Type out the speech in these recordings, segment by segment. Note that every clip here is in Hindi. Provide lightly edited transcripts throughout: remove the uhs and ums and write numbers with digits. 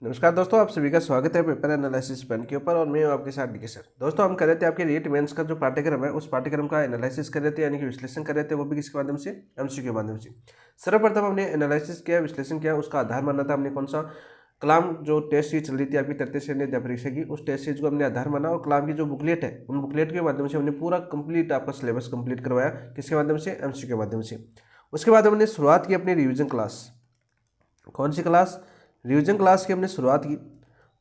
नमस्कार दोस्तों, आप सभी का स्वागत है पेपर एनालिसिस पेन के ऊपर और मैं हूं आपके साथ डीके सर। दोस्तों, हम कर रहे थे आपके रीट मेंस का जो पाठ्यक्रम है उस पाठ्यक्रम का एनालिसिस कर रहे थे, यानी कि विश्लेषण कर रहे थे, वो भी किसके माध्यम से, एमसीक्यू के माध्यम से। सर्वप्रथम हमने एनालिसिस किया, विश्लेषण किया, उसका आधार माना था हमने कौन सा, कलाम जो टेस्ट सीरीज चल रही थी आपकी तृतीय श्रेणी अध्याय परीक्षा की, उस टेस्ट सीरीज को हमने आधार माना और कलाम की जो बुकलेट है उन बुकलेट के माध्यम से हमने पूरा कंप्लीट आपका सिलेबस कंप्लीट करवाया, किसके माध्यम से, एमसीक्यू के माध्यम से। उसके बाद हमने शुरुआत की अपनी रिविजन क्लास। कौन सी क्लास, रिविजन क्लास की हमने शुरुआत की।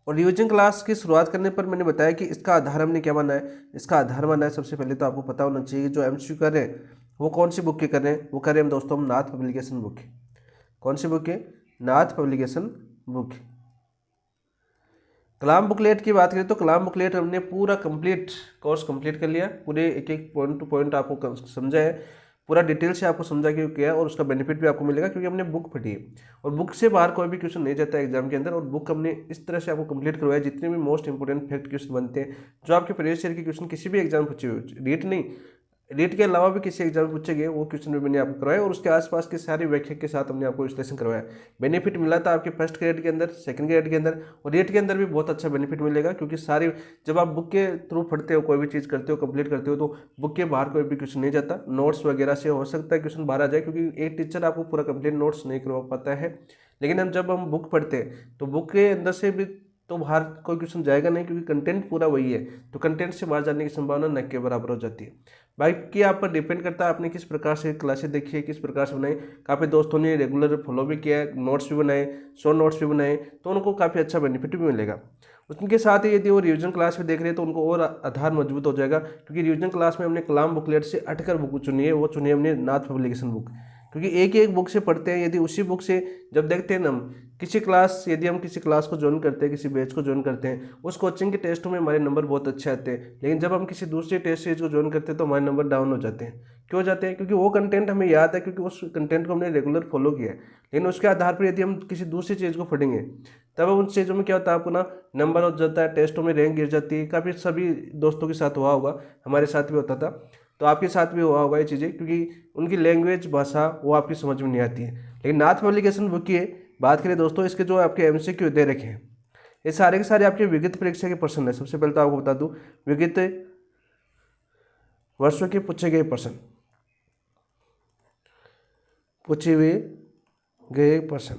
और रिविजन क्लास की शुरुआत करने पर मैंने बताया कि इसका आधार हमने क्या माना है, इसका आधार माना है सबसे पहले तो आपको पता होना चाहिए जो एमसीक्यू कर रहे हैं वो कौन सी बुक के कर रहे हैं, वो कर रहे हैं दोस्तों हम नाथ पब्लिकेशन बुक। कौन सी बुक है, नाथ पब्लिकेशन बुक। कलाम बुकलेट की बात करें तो कलाम बुकलेट हमने पूरा कंप्लीट कोर्स कंप्लीट कर लिया, पूरे एक एक पॉइंट टू पॉइंट आपको समझा है, पूरा डिटेल से आपको समझा कि क्या है और उसका बेनिफिट भी आपको मिलेगा क्योंकि हमने बुक पढ़ी है और बुक से बाहर कोई भी क्वेश्चन नहीं जाता है एग्जाम के अंदर। और बुक हमने इस तरह से आपको कंप्लीट करवाया जितने भी मोस्ट इंपोर्टेंट फैक्ट क्वेश्चन बनते हैं, जो आपके प्रीवियस ईयर के क्वेश्चन किसी भी एग्जाम पूछे हुए, रीट नहीं, रीट के अलावा भी किसी एग्जाम पूछे गए वो क्वेश्चन भी मैंने आपको करवाया और उसके आसपास की सारी व्याख्या के साथ हमने आपको विश्लेषण करवाया। बेनिफिट मिला था आपके फर्स्ट ग्रेड के अंदर, सेकंड ग्रेड के अंदर और रीट के अंदर भी बहुत अच्छा बेनिफिट मिलेगा क्योंकि सारी, जब आप बुक के थ्रू पढ़ते हो, कोई भी चीज़ करते हो, कंप्लीट करते हो, तो बुक के बाहर कोई भी क्वेश्चन नहीं जाता। नोट्स वगैरह से हो सकता है क्वेश्चन बाहर आ जाए क्योंकि एक टीचर आपको पूरा कंप्लीट नोट्स नहीं करवा पाता है, लेकिन जब हम बुक पढ़ते हैं तो बुक के अंदर से भी तो बाहर कोई क्वेश्चन जाएगा नहीं क्योंकि कंटेंट पूरा वही है, तो कंटेंट से बाहर जाने की संभावना न के बराबर हो जाती है। बाकी आप पर डिपेंड करता है आपने किस प्रकार से क्लासेस देखी है, किस प्रकार से बनाई। काफ़ी दोस्तों ने रेगुलर फॉलो भी किया है, नोट्स भी बनाए, शॉर्ट नोट्स भी बनाए, तो उनको काफ़ी अच्छा बेनिफिट भी मिलेगा। उनके साथ ही यदि वो रिवीजन क्लास में देख रहे हैं तो उनको और आधार मजबूत हो जाएगा क्योंकि रिवीजन क्लास में हमने कलाम बुकलेट से हटकर बुक चुनी है, वो चुनी है हमने नाथ पब्लिकेशन बुक, क्योंकि एक ही एक बुक से पढ़ते हैं। यदि उसी बुक से जब देखते हैं ना हम किसी क्लास, यदि हम किसी क्लास को ज्वाइन करते हैं, किसी बैच को ज्वाइन करते हैं, उस कोचिंग के टेस्टों में हमारे नंबर बहुत अच्छे आते हैं, लेकिन जब हम किसी दूसरे टेस्ट सीरीज को ज्वाइन करते हैं तो हमारे नंबर डाउन हो जाते हैं। क्यों जाते हैं, क्योंकि वो कंटेंट हमें याद है, क्योंकि उस कंटेंट को हमने रेगुलर फॉलो किया है, लेकिन उसके आधार पर यदि हम किसी दूसरी चीज़ को पढ़ेंगे तब उन चीज़ों में क्या होता है, आपको ना नंबर हो जाता है, टेस्टों में रैंक गिर जाती है। काफ़ी सभी दोस्तों के साथ हुआ होगा, हमारे साथ भी होता था, तो आपके साथ भी हुआ होगा ये चीज़ें, क्योंकि उनकी लैंग्वेज भाषा वो आपकी समझ में नहीं आती है। लेकिन नाथ पब्लिकेशन बुक की बात करें दोस्तों, इसके जो आपके एमसीक्यू दे रखे हैं ये सारे के सारे आपके विगत परीक्षा के प्रश्न है। सबसे पहले तो आपको बता दूं, विगत वर्षों के पूछे गए प्रश्न, पूछे हुए गए प्रश्न,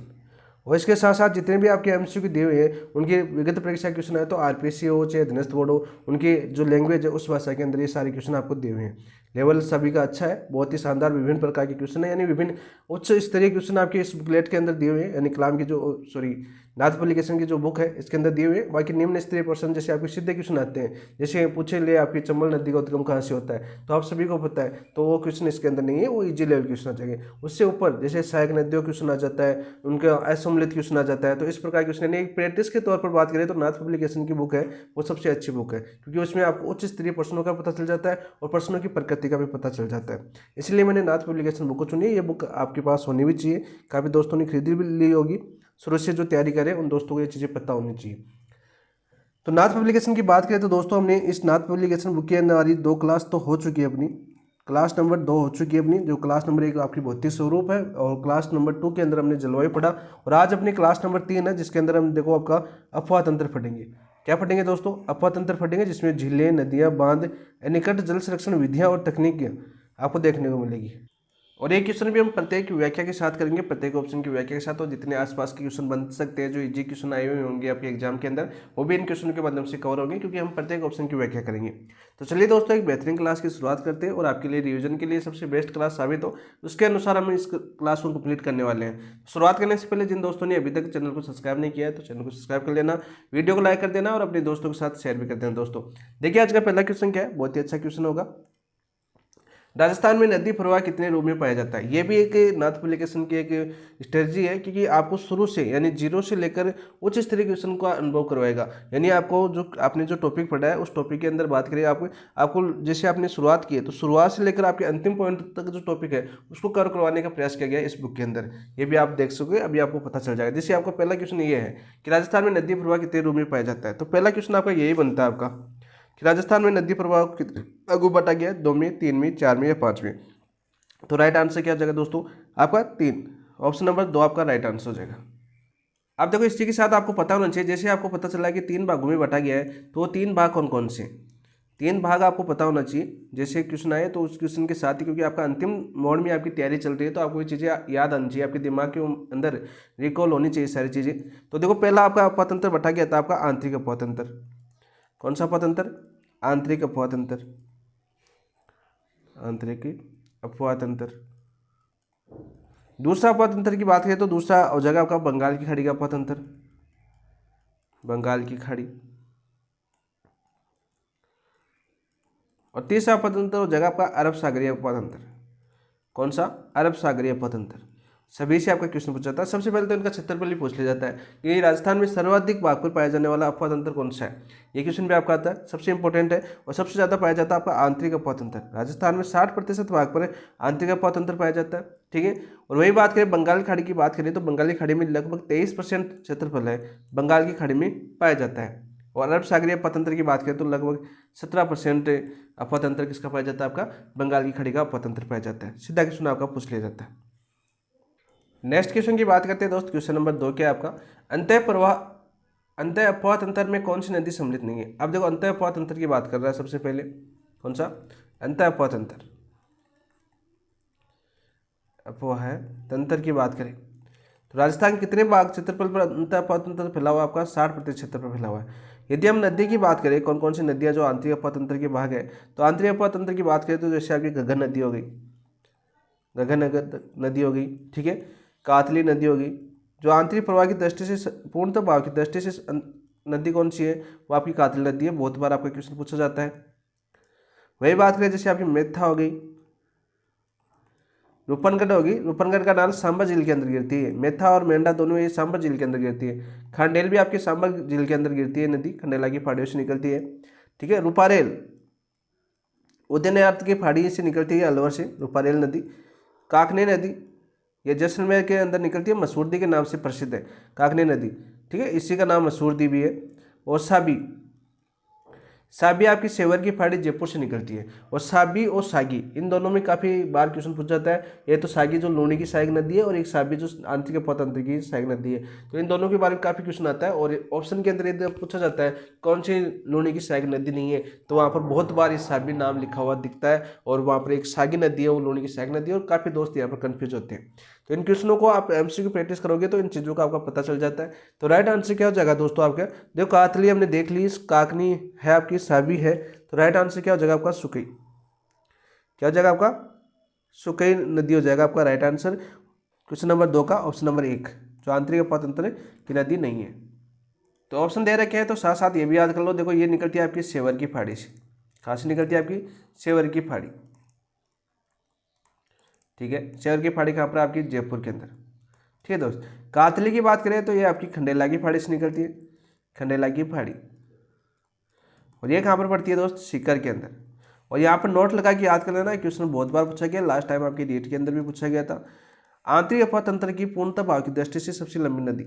और इसके साथ साथ जितने भी आपके एमसीक्यू दिए हुए हैं उनके विगत परीक्षा क्वेश्चन है, तो आरपीसी हो चाहे अधीनस्थ बोर्ड हो, उनकी जो लैंग्वेज है उस भाषा के अंदर ये सारे क्वेश्चन आपको दिए हुए हैं। लेवल सभी का अच्छा है, बहुत ही शानदार, विभिन्न प्रकार के क्वेश्चन है, यानी विभिन्न उच्च स्तरीय क्वेश्चन आपके इस बुकलेट के अंदर दिए हुए हैं, यानी कलाम की जो, सॉरी, नाथ पब्लिकेशन की जो बुक है इसके अंदर दिए हुए हैं। बाकी निम्न स्तरीय प्रश्न जैसे आपके सीधे क्वेश्चन आते हैं, जैसे पूछे ले आपकी चंबल नदी का उद्गम कहाँ से होता है, तो आप सभी को पता है, तो वो क्वेश्चन इसके अंदर नहीं है, वो इजी लेवल क्वेश्चन आ जाएंगे। उससे ऊपर जैसे सहायक नदियों क्वेश्चन आ जाता है, उनका असम्मिलित क्वेश्चन आ जाता है, तो इस प्रकार क्वेश्चन नहीं। प्रैक्टिस के तौर पर बात करें तो नाथ पब्लिकेशन की बुक है वो सबसे अच्छी बुक है क्योंकि उसमें आपको उच्च स्तरीय प्रश्नों का पता चल जाता है और प्रश्नों की प्रकृति का भी पता चल जाता है। इसलिए मैंने नाथ पब्लिकेशन बुक को चुनी। ये बुक आपके पास होनी भी चाहिए, काफ़ी दोस्तों ने खरीदी भी ली होगी, शुरू से जो तैयारी करें उन दोस्तों को ये चीज़ें पता होनी चाहिए। तो नाथ पब्लिकेशन की बात करें तो दोस्तों हमने इस नाथ पब्लिकेशन बुक के अंदर हमारी 2 क्लास तो हो चुकी है अपनी, क्लास नंबर 2 हो चुकी है अपनी, जो क्लास नंबर 1 आपकी भौतिक स्वरूप है और क्लास नंबर 2 के अंदर हमने जलवायु पढ़ा, और आज अपनी क्लास नंबर 3 है जिसके अंदर हम देखो आपका अफवाह तंत्र पढ़ेंगे। क्या पढ़ेंगे दोस्तों, अफवाह तंत्र पढ़ेंगे, जिसमें झीलें, नदियाँ, बांध, निकट जल संरक्षण विधियाँ और तकनीकियाँ आपको देखने को मिलेगी। और एक क्वेश्चन भी हम प्रत्येक व्याख्या के साथ करेंगे, प्रत्येक ऑप्शन की व्याख्या के साथ, और जितने आसपास के क्वेश्चन बन सकते हैं जो इजी क्वेश्चन आए हुए होंगे आपके एग्जाम के अंदर, वो भी इन क्वेश्चन के माध्यम से कवर होंगे क्योंकि हम प्रत्येक ऑप्शन की व्याख्या करेंगे। तो चलिए दोस्तों, एक बेहतरीन क्लास की शुरुआत करते हैं और आपके लिए रिवीजन के लिए सबसे बेस्ट क्लास साबित हो उसके अनुसार हम इस क्लास को कंप्लीट करने वाले हैं। शुरुआत करने से पहले जिन दोस्तों ने अभी तक चैनल को सब्सक्राइब नहीं किया है तो चैनल को सब्सक्राइब कर लेना, वीडियो को लाइक कर देना और अपने दोस्तों के साथ शेयर भी कर देना। दोस्तों देखिए आज का पहला क्वेश्चन क्या है, बहुत ही अच्छा क्वेश्चन होगा। राजस्थान में नदी प्रवाह कितने रूप में पाया जाता है। ये भी एक नाथ पब्लिकेशन की एक स्ट्रेटजी है क्योंकि आपको शुरू से यानी जीरो से लेकर उच्च स्तरीय क्वेश्चन का अनुभव करवाएगा। यानी आपको जो आपने जो टॉपिक पढ़ा है उस टॉपिक के अंदर बात करें, आपको जैसे आपने शुरुआत की है तो शुरुआत से लेकर आपके अंतिम पॉइंट तक जो टॉपिक है उसको कवर करवाने का प्रयास किया गया है इस बुक के अंदर। ये भी आप देख सकोगे, अभी आपको पता चल जाएगा। जैसे आपका पहला क्वेश्चन ये है कि राजस्थान में नदी प्रवाह कितने रूप में पाया जाता है, तो पहला क्वेश्चन आपका यही बनता है आपका कि राजस्थान में नदी प्रवाह कितने भागों बांटा गया है, 2 में, 3 में, 4 में या 5 में। तो राइट आंसर क्या हो जाएगा दोस्तों आपका 3, ऑप्शन नंबर 2 आपका राइट आंसर हो जाएगा। अब देखो इसी के साथ आपको पता होना चाहिए, जैसे आपको पता चला कि 3 भागों में बांटा गया है, तो वो 3 भाग कौन कौन से, 3 भाग आपको पता होना चाहिए। जैसे क्वेश्चन आए तो उस क्वेश्चन के साथ ही, क्योंकि आपका अंतिम मोड में आपकी तैयारी चल रही है, तो आपको ये चीज़ें याद आनी चाहिए, आपके दिमाग के अंदर रिकॉल होनी चाहिए सारी चीज़ें। तो देखो पहला आपका अपवातंत्र बटा गया था, आपका आंतरिक अपवातंत्र। कौन सा अपवातंत्र? आंतरिक अपवातंत्र। आंतरिक अपवातंत्र। दूसरा अपवातंत्र की बात करें तो दूसरा हो जाएगा आपका बंगाल की खाड़ी का अपवातंत्र। बंगाल की खाड़ी। और तीसरा अपवातंत्र हो जाएगा आपका अरब सागरीय अपवातंत्र। कौन सा? अरब सागरीय अपवातंत्र। सभी से आपका क्वेश्चन पूछा जाता है। सबसे पहले तो इनका क्षेत्रफल ही पूछ लिया जाता है कि राजस्थान में सर्वाधिक भाग पर पाया जाने वाला अपवातंत्र कौन सा है, ये क्वेश्चन भी आपका आता है, सबसे इंपॉर्टेंट है। और सबसे ज़्यादा पाया जाता है आपका आंतरिक अपवातंत्र। राजस्थान में 60% भाग पर आंतरिक अपवातंत्र पाया जाता है, ठीक है। और वही बात करें बंगाल की खाड़ी की बात करें तो बंगाल की खाड़ी में लगभग 23% क्षेत्रफल है बंगाल की खाड़ी में पाया जाता है। और अरब सागरीय अपवातंत्र की बात करें तो लगभग 17% अपवातंत्र किसका पाया जाता है? आपका बंगाल की खाड़ी का अपवातंत्र पाया जाता है। सीधा क्वेश्चन आपका पूछ लिया जाता है। नेक्स्ट क्वेश्चन की बात करते हैं दोस्त। क्वेश्चन नंबर 2 क्या है आपका? अंतः प्रवाह, अंतः अपवाह तंत्र में कौन सी नदी सम्मिलित नहीं है? अब देखो अंतः अपवाह तंत्र की बात कर रहा है सबसे पहले। कौन सा? अंतः अपवाह तंत्र। अपवाह तंत्र की बात करें तो राजस्थान के कितने भाग क्षेत्रफल पर अंतः अपवाह तंत्र फैला हुआ है? आपका 60% क्षेत्र पर फैला हुआ है। यदि हम नदी की बात करें कौन कौन सी नदियां जो आंतरिक अपवाह तंत्र के भाग है, तो आंतरिक अपवाह तंत्र की बात करें तो जैसे आपकी घग्गर नदी हो गई, घग्गर नदी हो गई, ठीक है। कातली नदी होगी। जो आंतरिक प्रवाह की दृष्टि से पूर्णतः भाव की दृष्टि से नदी कौन सी है? वो आपकी कातली नदी है। बहुत बार आपका क्वेश्चन पूछा जाता है। वही बात करें जैसे आपकी मेथा हो गई, रूपनगढ़ होगी। रूपनगढ़ का नाम सांबा झील के अंदर गिरती है। मेथा और मेंढा दोनों ये सांबा झील के अंदर गिरती है। खंडेल भी आपकी सांबा झील के अंदर गिरती है नदी, खंडेला की पहाड़ियों से निकलती है, ठीक है। रूपारेल उदयनाथ की पहाड़ी से निकलती है, अलवर से रूपारेल नदी। काकने नदी ये जैसलमेर के अंदर निकलती है, मसूरदी के नाम से प्रसिद्ध है काकने नदी, ठीक है। इसी का नाम मसूरदी भी है। और साबी, साबी आपकी सेवर की पहाड़ी जयपुर से निकलती है। और साबी और सागी इन दोनों में काफ़ी बार क्वेश्चन पूछा जाता है। ये तो सागी जो लूणी की सहायक नदी है और एक साबी जो आंतरिक अपवातंत्र की सहायक नदी है। तो इन दोनों के बारे में काफ़ी क्वेश्चन आता है। और ऑप्शन के अंदर यदि पूछा जाता है कौन सी लूणी की सहायक नदी नहीं है, तो वहाँ पर बहुत बार इस साबी नाम लिखा हुआ दिखता है। और वहाँ पर एक सागी नदी है, वो लूणी की सहायक नदी है। और काफ़ी दोस्त यहाँ पर कन्फ्यूज होते हैं। तो इन क्वेश्चनों को आप एमसीक्यू प्रैक्टिस करोगे तो इन चीज़ों का आपका पता चल जाता है। तो राइट आंसर क्या हो जाएगा दोस्तों आपका? देखो कातली हमने देख ली, काकनी है आपकी, साबी है। तो राइट आंसर क्या हो जाएगा आपका? सुकई। क्या हो जाएगा आपका? सुकई नदी हो जाएगा आपका राइट आंसर क्वेश्चन नंबर 2 का, ऑप्शन नंबर 1, जो आंतरिक अपवातंत्र की नदी नहीं है। तो ऑप्शन दे रखे हैं तो साथ साथ ये भी याद कर लो। देखो ये निकलती है आपकी सेवर की पहाड़ी से। कहाँ से निकलती है? आपकी सेवर की पहाड़ी, ठीक है। सेवर की पहाड़ी कहाँ पर? आपकी जयपुर के अंदर, ठीक है दोस्त। कातली की बात करें तो ये आपकी खंडेला की पहाड़ी से निकलती है, खंडेला की पहाड़ी। और ये कहाँ पर पड़ती है दोस्त? सीकर के अंदर। और यहाँ पर नोट लगा के याद कर लेना, क्वेश्चन बहुत बार पूछा गया, लास्ट टाइम आपकी डेट के अंदर भी पूछा गया था। आंतरिक अपवातंत्र की पूर्णतः भाव की दृष्टि से सबसे लंबी नदी,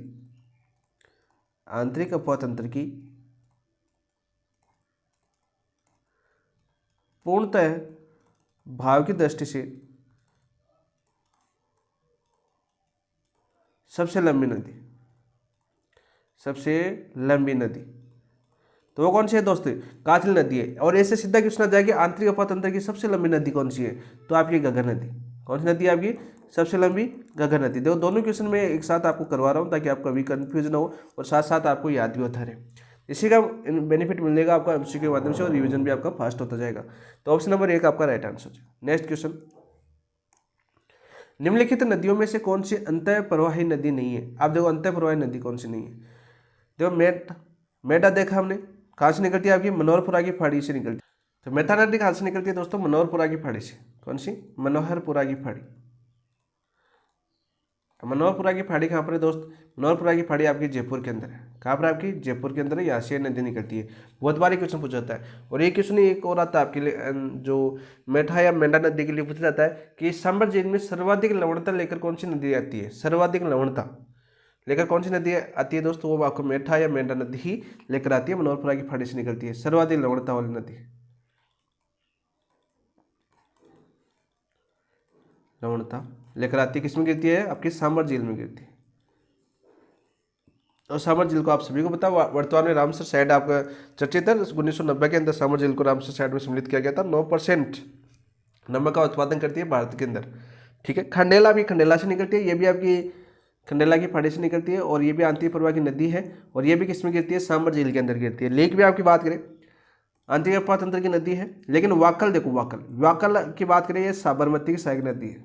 आंतरिक अपवातंत्र की पूर्णतः भाव की दृष्टि से सबसे लंबी नदी, सबसे लंबी नदी, तो वो कौन सी है दोस्त? कातली नदी है। और ऐसे सीधा क्वेश्चन आ जाएगा आंतरिक अपवातंत्र की सबसे लंबी नदी कौन सी है? तो आपकी घग्गर नदी। कौन सी नदी है आपकी सबसे लंबी? घग्गर नदी। देखो दोनों क्वेश्चन में एक साथ आपको करवा रहा हूँ ताकि आपको कभी कंफ्यूज ना हो और साथ साथ आपको याद भी होता रहे। इसी का बेनिफिट मिलेगा आपको एमसीक्यू के माध्यम से और रिवीजन भी आपका फास्ट होता जाएगा। तो ऑप्शन नंबर 1 आपका राइट आंसर। नेक्स्ट क्वेश्चन, निम्नलिखित नदियों में से कौन सी अंतः प्रवाही नदी नहीं है? आप देखो अंतः प्रवाही नदी कौन सी नहीं है? देखो मेटा देखा हमने, कहाँ से निकलती है? आपकी मनोहरपुरा की पहाड़ी से निकलती है। तो मेथा नदी कहाँ से निकलती है दोस्तों? मनोहरपुरा की पहाड़ी से। कौन सी? मनोहरपुरा की पहाड़ी। मनोहरपुरा की पहाड़ी कहाँ पर है दोस्त? मनोहरपुरा की पहाड़ी आपकी जयपुर के अंदर है। कहाँ पर? आपकी जयपुर के अंदर है, यहाँ से नदी निकलती है। बहुत बार क्वेश्चन पूछा जाता है। और एक क्वेश्चन एक और आता है आपके लिए, जो मेठा या मेंढा नदी के लिए पूछा जाता है कि सांबर झील में सर्वाधिक लवणता लेकर कौन सी नदी आती है? सर्वाधिक लवणता लेकर कौन सी नदी आती है दोस्तों? वो आपको मेठा या मेंढा नदी ही लेकर आती है, मनोहरपुरा की पहाड़ी से निकलती है, सर्वाधिक लवणता वाली नदी। लवणता लेकर आती है, किसमें गिरती है? आपकी सांबर झील में गिरती है। और सामर झील को आप सभी को पता है, वर्तमान में रामसर साइट आपका चर्चित है। 1990 के अंदर सामर झील को रामसर साइट में सम्मिलित किया गया था। 9% नमक का उत्पादन करती है भारत के अंदर। ठीक है, खंडेला भी खंडेला से निकलती है, ये भी आपकी खंडेला की पहाड़ी से निकलती है, और ये भी आंतरिक प्रवाह की नदी है, और ये भी किसमें गिरती है, सामर झील के अंदर गिरती है। लेक भी आपकी बात करें आंतरिक प्रवाह तंत्र की नदी है। लेकिन वाकल देखो, वाकल की बात करें, ये साबरमती की सहायक नदी है।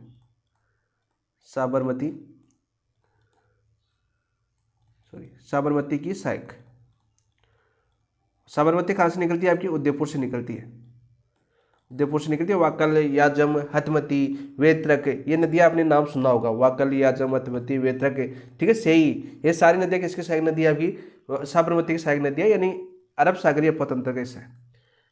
साबरमती की सहायक। साबरमती कहाँ से निकलती है, आपकी उदयपुर से निकलती है। उदयपुर से निकलती है। वाकल, याजम, हथमती, वेत्रक, ये नदियाँ आपने नाम सुना होगा। वाकल, याजम, हथमती, वेत्रक, ठीक है, सही। ये सारी नदियाँ किसकी सहायक नदी है, आपकी साबरमती की सहायक नदी है, यानी अरब सागरीय अपतंत्र का हिस्सा है।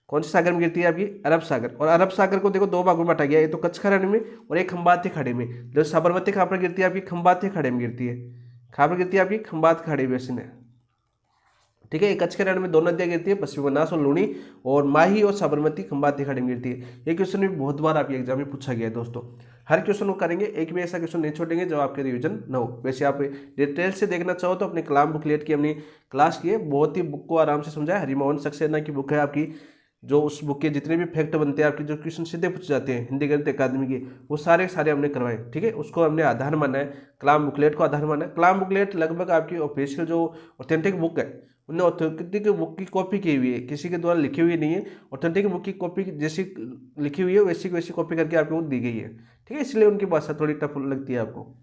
कौन सी सागर में गिरती है, आपकी अरब सागर। और अरब सागर को देखो दो भागों में बांटा गया, ये तो कच्छ खरानी में और एक खंबात खाड़ी में। जो साबरमती कहाँ पर गिरती है, आपकी खंबात खाड़ी में गिरती है। कहाँ पर गिरती है, आपकी खंबात खाड़ी बेसिन है। ठीक है, कच्छ के रण में दो नदियाँ गिरती है, पश्चिम बनास और लूणी, और माही और साबरमती खंबाती खाड़ी में गिरती है। ये क्वेश्चन भी बहुत बार आपके एग्जाम में पूछा गया है दोस्तों। हर क्वेश्चन को करेंगे, एक भी ऐसा क्वेश्चन नहीं छोड़ेंगे जो आपके रिवीजन न हो। वैसे आप डिटेल से देखना चाहो तो अपने कलाम बुकलेट की अपनी क्लास की है, बहुत ही बुक को आराम से समझा है। हरिमोहन सक्सेना की बुक है आपकी, जो उस बुक के जितने भी फैक्ट बनते हैं आपके, जो क्वेश्चन सीधे पूछे जाते हैं हिंदी गणित अकादमी के, वो सारे हमने करवाए। ठीक है, उसको हमने आधार माना है, कलाम बुकलेट को आधार माना है। कलाम बुकलेट लगभग आपकी ऑफिशियल जो ऑथेंटिक बुक है, उन्हें ऑथेंटिक बुक की कॉपी की हुई है, किसी के द्वारा लिखी हुई नहीं है। ऑथेंटिक बुक की कॉपी जैसी लिखी हुई है वैसी की वैसी कॉपी करके आपको दी गई है। ठीक है, इसलिए उनकी भाषा थोड़ी टफ लगती है आपको।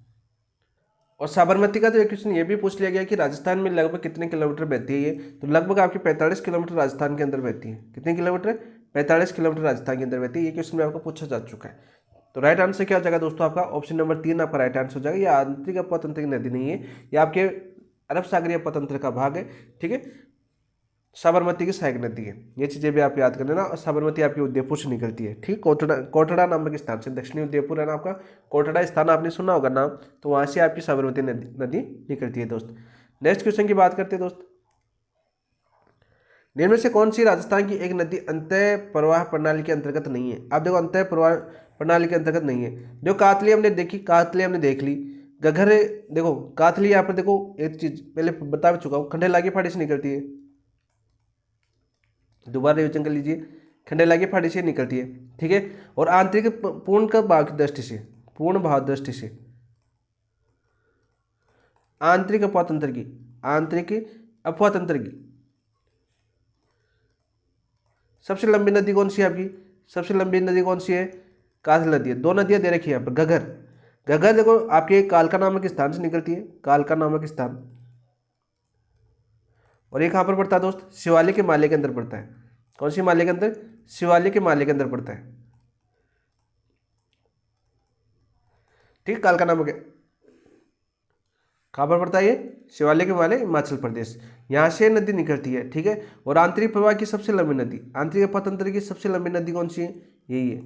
और साबरमती का तो एक क्वेश्चन ये भी पूछ लिया गया कि राजस्थान में लगभग कितने किलोमीटर बहती है ये, तो लगभग आपकी 45 किलोमीटर राजस्थान के अंदर बहती है। कितने किलोमीटर, 45 किलोमीटर राजस्थान के अंदर बहती है। ये क्वेश्चन में आपको पूछा जा चुका है। तो राइट आंसर क्या हो जाएगा दोस्तों, आपका ऑप्शन नंबर 3 आपका राइट आंसर हो जाएगा। ये आंतरिक अपतंत्र की नदी नहीं है, ये आपके अरब सागरीय अपतंत्र का भाग है। ठीक है, साबरमती की सहायक नदी है। ये चीज़ें भी आप याद कर लेना। और साबरमती आपकी उदयपुर से निकलती है। ठीक, कोटड़ा नामक स्थान से, दक्षिणी उदयपुर है ना आपका, कोटड़ा स्थान आपने सुना होगा नाम, तो वहाँ से आपकी साबरमती नदी निकलती है दोस्त। नेक्स्ट क्वेश्चन की बात करते हैं दोस्त। निम्न में से कौन सी राजस्थान की एक नदी अंतः प्रवाह प्रणाली के अंतर्गत नहीं है। आप देखो, अंतः प्रवाह प्रणाली के अंतर्गत नहीं है। जो कातली हमने देखी, कातली हमने देख ली। घग्गर देखो, कातली यहाँ पर देखो, एक चीज पहले बता चुका हूँ, खंडेला की फाड़ी से निकलती है। दोबारा रिविजन कर लीजिए, खंडेला की फाड़ी से निकलती है। ठीक है, और आंतरिक पूर्ण का भाव की दृष्टि से, पूर्ण भाव दृष्टि से, आंतरिक अपतंत्र की, आंतरिक अपतंत्र की सबसे लंबी नदी कौन सी है आपकी, सबसे लंबी नदी कौन सी है, कातल नदी है। दो नदियां दे रखी है यहाँ पर। घग्गर, घग्गर देखो आपके कालका नामक स्थान से निकलती है, कालका नामक स्थान। और ये कहाँ पर पड़ता है दोस्त, शिवालिक के माले के अंदर पड़ता है। कौन सी माले के अंदर, शिवालिक के माले के अंदर पड़ता है। ठीक है, कालका नामक कहाँ पर पड़ता है ये, शिवालिक के माले, हिमाचल प्रदेश, यहाँ से नदी निकलती है। ठीक है, और आंतरिक प्रवाह की सबसे लंबी नदी, आंतरिक अपतंत्र की सबसे लंबी नदी कौन सी है, यही है।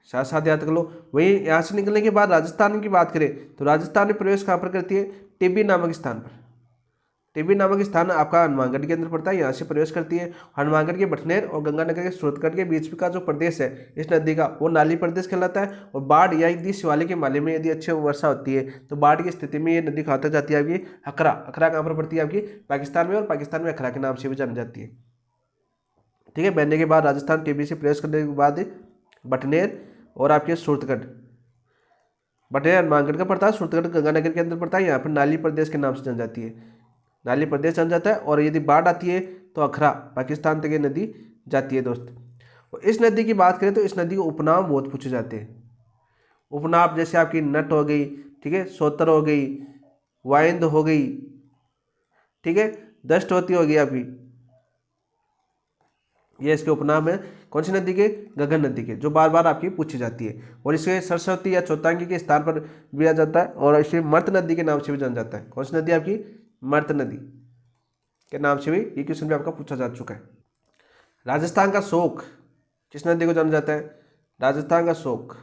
साथ साथ याद कर लो। वहीं यहाँ से निकलने के बाद राजस्थान की बात करें तो राजस्थान में प्रवेश कहाँ पर करती है, टिब्बी नामक स्थान पर। टिब्बी नामक स्थान आपका हनुमानगढ़ के अंदर पड़ता है, यहाँ से प्रवेश करती है। हनुमानगढ़ के बटनेर और गंगानगर के सूरतगढ़ के बीच का जो प्रदेश है इस नदी का, वो नाली प्रदेश कहलाता है। और बाढ़ या यदि शिवालिक के माले में यदि अच्छी वर्षा होती है तो बाढ़ की स्थिति में ये नदी कहाँ तक जाती है आपकी, अखरा। अखरा कहाँ पर पड़ती है आपकी, पाकिस्तान में, और पाकिस्तान में अखरा के नाम से भी जानी जाती है। ठीक है, बहने के बाद राजस्थान टिब्बी से प्रवेश करने के बाद बटनेर और आपके सूरतगढ़, बटनेर हनुमानगढ़ का पड़ता है, सूरतगढ़ गंगानगर के अंदर पड़ता है। यहाँ पर नाली प्रदेश के नाम से जान जाती है, नाली प्रदेश जान जाता है। और यदि बाढ़ आती है तो अखरा पाकिस्तान तक ये नदी जाती है दोस्त। और इस नदी की बात करें तो इस नदी को उपनाम बहुत पूछे जाते हैं। उपनाम जैसे आपकी नट हो गई, ठीक है, सोतर हो गई, वाइंद हो गई, ठीक है, दष्टवती हो गई आपकी, ये इसके उपनाम है। कौन सी नदी के, गगन नदी के, जो बार बार आपकी पूछी जाती है। और इसे सरस्वती या चौतांगी के स्थान पर भी आ जाता है, और इसे मर्त नदी के नाम से भी जाना जाता है। कौन सी नदी आपकी, मर्त नदी के नाम से भी ये क्वेश्चन भी आपका पूछा जा चुका है। राजस्थान का शोक किस नदी को जाना जाता है, राजस्थान का शोक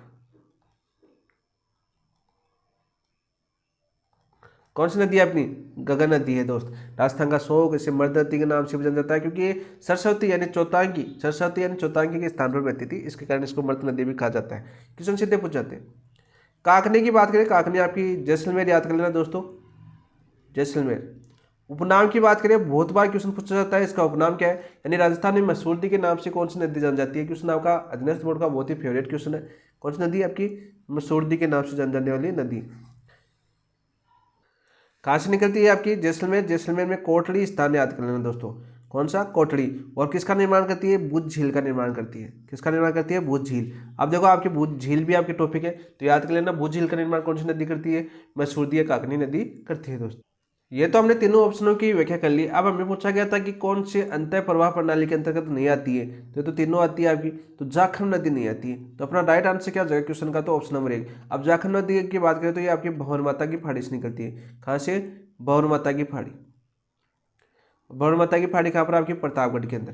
कौन सी नदी है अपनी, गगन नदी है दोस्त। राजस्थान का शोक इसे मर्द नदी के नाम से भी जाना जाता है, क्योंकि ये सरस्वती यानी चौतांगी, सरस्वती यानी चौतांगी के स्थान पर बहती थी, इसके कारण इसको मर्द नदी भी कहा जाता है। क्वेश्चन सीधे पूछ जाते हैं। काकनी की बात करें, काकनी आपकी जैसलमेर याद कर लेना दोस्तों, जैसलमेर। उपनाम की बात करें, बहुत बार क्वेश्चन पूछा जाता है, इसका उपनाम क्या है, यानी राजस्थान में मसूरदी के नाम से कौन सी नदी जानी जाती है। क्वेश्चन आपका अधीनस्थ बोर्ड का बहुत ही फेवरेट क्वेश्चन है। कौन सी नदी आपकी मसूरदी के नाम से जानी जाने वाली नदी कहाँ से निकलती है आपकी जैसलमेर। जैसलमेर में कोटड़ी स्थान याद कर लेना दोस्तों, कौन सा कोटड़ी। और किसका निर्माण करती है, भुज झील का निर्माण करती है। किसका निर्माण करती है, भुज झील। अब देखो आपकी भुज झील भी आपके टॉपिक है, तो याद कर लेना भुज झील का निर्माण कौन सी नदी करती है, मसूरदी या काकनी नदी करती है दोस्तों। ये तो हमने तीनों ऑप्शनों की व्याख्या कर ली। अब हमें पूछा गया था कि कौन से अंतः प्रवाह प्रणाली के अंतर्गत नहीं आती है, तो तीनों आती है आपकी, तो जाखम नदी नहीं आती है। तो अपना राइट आंसर क्या हो जाएगा क्वेश्चन का, तो ऑप्शन नंबर 1। अब जाखम नदी की बात करें तो ये आपकी भंवर माता की फाड़ी से निकलती है। कहाँ से, भंवर माता की फाड़ी। भंवर माता की फाड़ी कहाँ पर आपकी, प्रतापगढ़ के अंदर।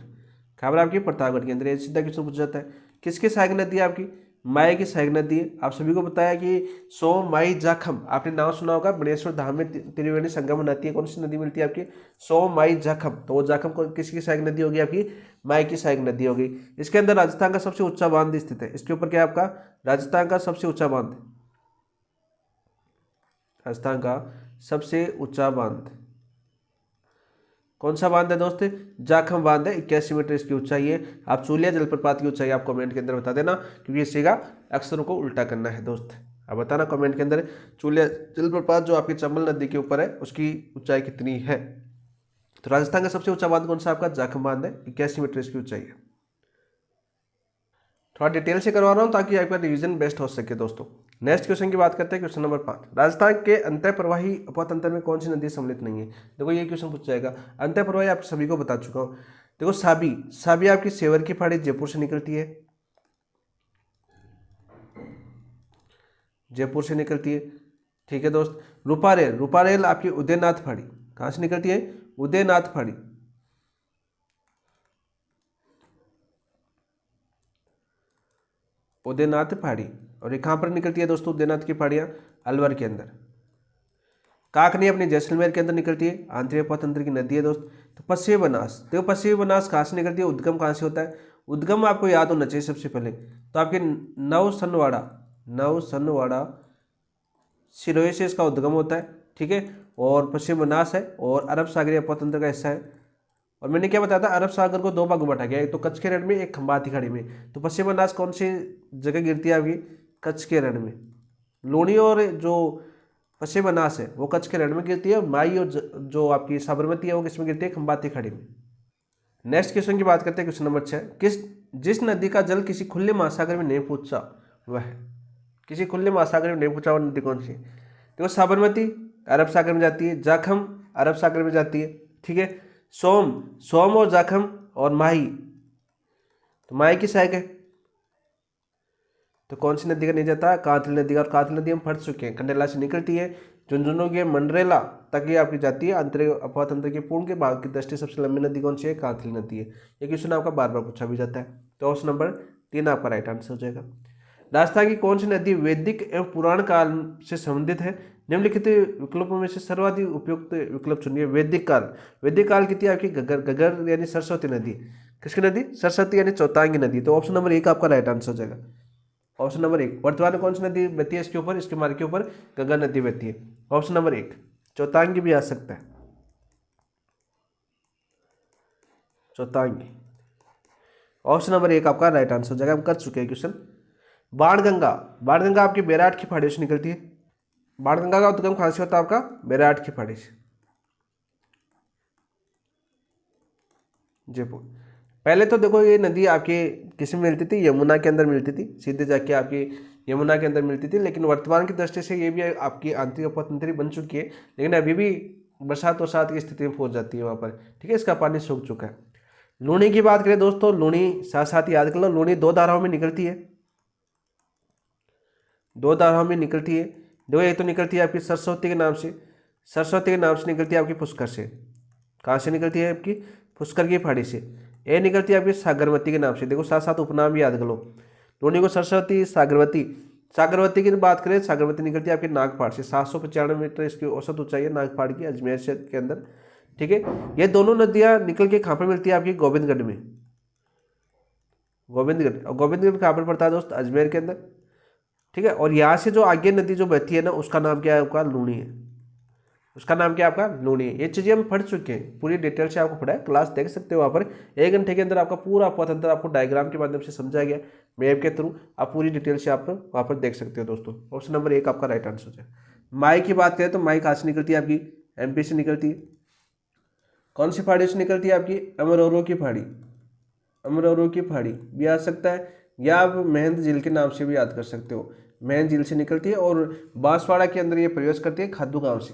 कहाँ पर आपकी, प्रतापगढ़ के अंदर। ये सीधा क्वेश्चन पूछा जाता है। किसकी सहायक नदी है आपकी, माई की सहायक नदी है। आप सभी को बताया कि सोम माई जाखम, आपने नाम सुना होगा, बनेश्वर धाम में त्रिवेणी संगम बनाती है। कौन सी नदी मिलती है आपकी, सोम माई जाखम। तो वो जाखम किसकी सहायक नदी होगी आपकी, माई की सहायक नदी होगी। इसके अंदर राजस्थान का सबसे ऊंचा बांध स्थित है। इसके ऊपर क्या है आपका, राजस्थान का सबसे ऊंचा बांध, राजस्थान का सबसे ऊंचा बांध कौन सा बांध है दोस्त, जाखम बांध है। 81 मीटर इसकी ऊंचाई है। आप चूलिया जलप्रपात की ऊंचाई आप कमेंट के अंदर बता देना, क्योंकि इसी का अक्षरों को उल्टा करना है दोस्त। अब बताना कमेंट के अंदर, चूलिया जलप्रपात जो आपकी चंबल नदी के ऊपर है उसकी ऊंचाई कितनी है। तो राजस्थान का सबसे ऊंचा बांध कौन सा आपका, जाखम बांध है। 81 मीटर इसकी ऊंचाई है। थोड़ा डिटेल से करवा रहा हूँ ताकि आपका रिवीजन बेस्ट हो सके दोस्तों। नेक्स्ट क्वेश्चन की बात करते हैं, क्वेश्चन नंबर 5। राजस्थान के अंतः प्रवाही अपतंत्र में कौन सी नदी सम्मिलित नहीं है। देखो ये क्वेश्चन पूछा जाएगा। अंतः प्रवाही आप सभी को बता चुका हूँ। देखो साबी, साबी आपकी सेवर की फाड़ी जयपुर से निकलती है, जयपुर से निकलती है, ठीक है दोस्त। रूपारेल, रूपारेल आपकी उदयनाथ फाड़ी, कहाँ से निकलती है, उदयनाथ फाड़ी। उदयनाथ पहाड़ी, और ये कहाँ पर निकलती है दोस्तों, उदयनाथ की पहाड़ियाँ, अलवर के अंदर। काकनी अपनी जैसलमेर के अंदर निकलती है, आंतरिक पतंत्र की नदी है दोस्त। तो पश्चिमी बनास, देखो पश्चिमी बनास कहाँ से निकलती है, उद्गम कहाँ से होता है, उद्गम आपको याद होना चाहिए सबसे पहले। तो आपके नवसनवाड़ा, नवसनवाड़ा सिरोही से इसका उद्गम होता है, ठीक है। और पश्चिम बनास है और अरब सागरीय अपतंत्र का हिस्सा है। और मैंने क्या बताया था, अरब सागर को दो भाग में बांटा गया, एक तो कच्छ के रण में, एक खंबाती खाड़ी में। तो पश्चिम बनास कौन सी जगह गिरती है आपकी, कच्छ के रण में। लूणी और जो पश्चिम बनास है वो कच्छ के रण में गिरती है, और माई और जो आपकी साबरमती है वो किस में गिरती है, खंबाती खाड़ी में। नेक्स्ट क्वेश्चन की बात करते हैं, क्वेश्चन नंबर 6। जिस नदी का जल किसी खुले महासागर में नहीं पहुंचा वह, किसी खुले महासागर में नहीं पहुंचा वो नदी कौन सी है। देखो साबरमती अरब सागर में जाती है, जाखम अरब सागर में जाती है, ठीक है। सोम, सोम और जाखम और माही, तो माही की सहायक है। तो कौन सी नदी का नहीं जाता, कांतली नदी का। और कांतली नदी हम पढ़ चुके हैं, कंडेला से निकलती है, झुंझुनू के मंडरेला तक ये आपकी जाती है। आंतरिक अपतंत्र के पूर्ण के भाग की दृष्टि सबसे लंबी नदी कौन सी है, कांतली नदी है। ये क्वेश्चन आपका बार बार पूछा भी जाता है। तो ऑप्शन नंबर 3 आपका राइट आंसर हो जाएगा। राजस्थान की कौन सी नदी वैदिक एवं पुराण काल से संबंधित है। निम्नलिखित विकल्पों में से सर्वाधिक उपयुक्त विकल्प चुनिए। वैदिक काल, वैदिक काल की थी आपकी गगर, गगर यानी सरस्वती नदी। किसकी नदी, सरस्वती यानी चौतांगी नदी। तो ऑप्शन नंबर 1 आपका राइट आंसर हो जाएगा। Option number 1। वर्तमान में कौन सी नदी बहती है इसके ऊपर, इसके मार्ग के ऊपर गंगा नदी बहती है। Option number 1। चौतांगी भी आ सकता है, चौतांगी। ऑप्शन नंबर 1 आपका राइट आंसर हो जाएगा। हम कर चुके हैं क्वेश्चन। बाणगंगा, बाणगंगा आपकी बैराट की फाड़ी से निकलती है। बाणगंगा का उद्गम कहाँ से होता है आपका, बैराट की फाड़ी से, जयपुर। पहले तो देखो ये नदी आपकी किस में मिलती थी, यमुना के अंदर मिलती थी, सीधे जाके आपकी यमुना के अंदर मिलती थी। लेकिन वर्तमान की दृष्टि से ये भी आपकी आंतरिक अपतंत्री बन चुकी है, लेकिन अभी भी बरसात वरसात की स्थिति में पहुंच जाती है वहाँ पर, ठीक है। इसका पानी सूख चुका है। लूणी की बात करें दोस्तों, लूणी साथ साथ याद कर लो, लूणी 2 धाराओं में निकलती है, 2 धाराओं में निकलती है। देखो एक तो निकलती है आपकी सरस्वती के नाम से, सरस्वती के नाम से निकलती है आपकी पुष्कर से। कहाँ से निकलती है आपकी, पुष्कर की फाड़ी से। ये निकलती है आपकी सागरवती के नाम से। देखो साथ साथ उपनाम भी याद कर लो, लूणी को सरस्वती, सागरवती। सागरवती की बात करें, सागरवती निकलती है आपकी नागपाड़ से। 795 मीटर इसकी औसत ऊंचाई है नागपाड़ की, अजमेर से के अंदर, ठीक है। ये दोनों नदियां निकल के कहाँ पर मिलती है आपकी, गोविंदगढ़ में, गोविंदगढ़। और गोविंदगढ़ कहाँ पर पड़ता है दोस्त, अजमेर के अंदर, ठीक है। और यहाँ से जो आगे नदी जो बहती है ना, उसका नाम क्या है आपका, लूणी है। उसका नाम क्या आपका लूनी। ये चीज़ें हम पढ़ चुके हैं, पूरी डिटेल से आपको पढ़ा है, क्लास देख सकते हो वहाँ पर। 1 घंटे के अंदर आपका पूरा पथंतर आपको डायग्राम के माध्यम से समझाया गया, मैप के थ्रू। आप पूरी डिटेल से आप वहाँ पर देख सकते हो दोस्तों। ऑप्शन नंबर 1 आपका राइट आंसर है। माई की बात करें तो माई कहाँ से निकलती है आपकी, MP से निकलती है। कौन सी पहाड़ी से निकलती है आपकी, अमरोरो की पहाड़ी। अमरोरो की पहाड़ी भी आ सकता है, या आप मेहंद झील के नाम से भी याद कर सकते हो। मेहंद झील से निकलती है और बांसवाड़ा के अंदर ये प्रवेश करती है खादू गांव से।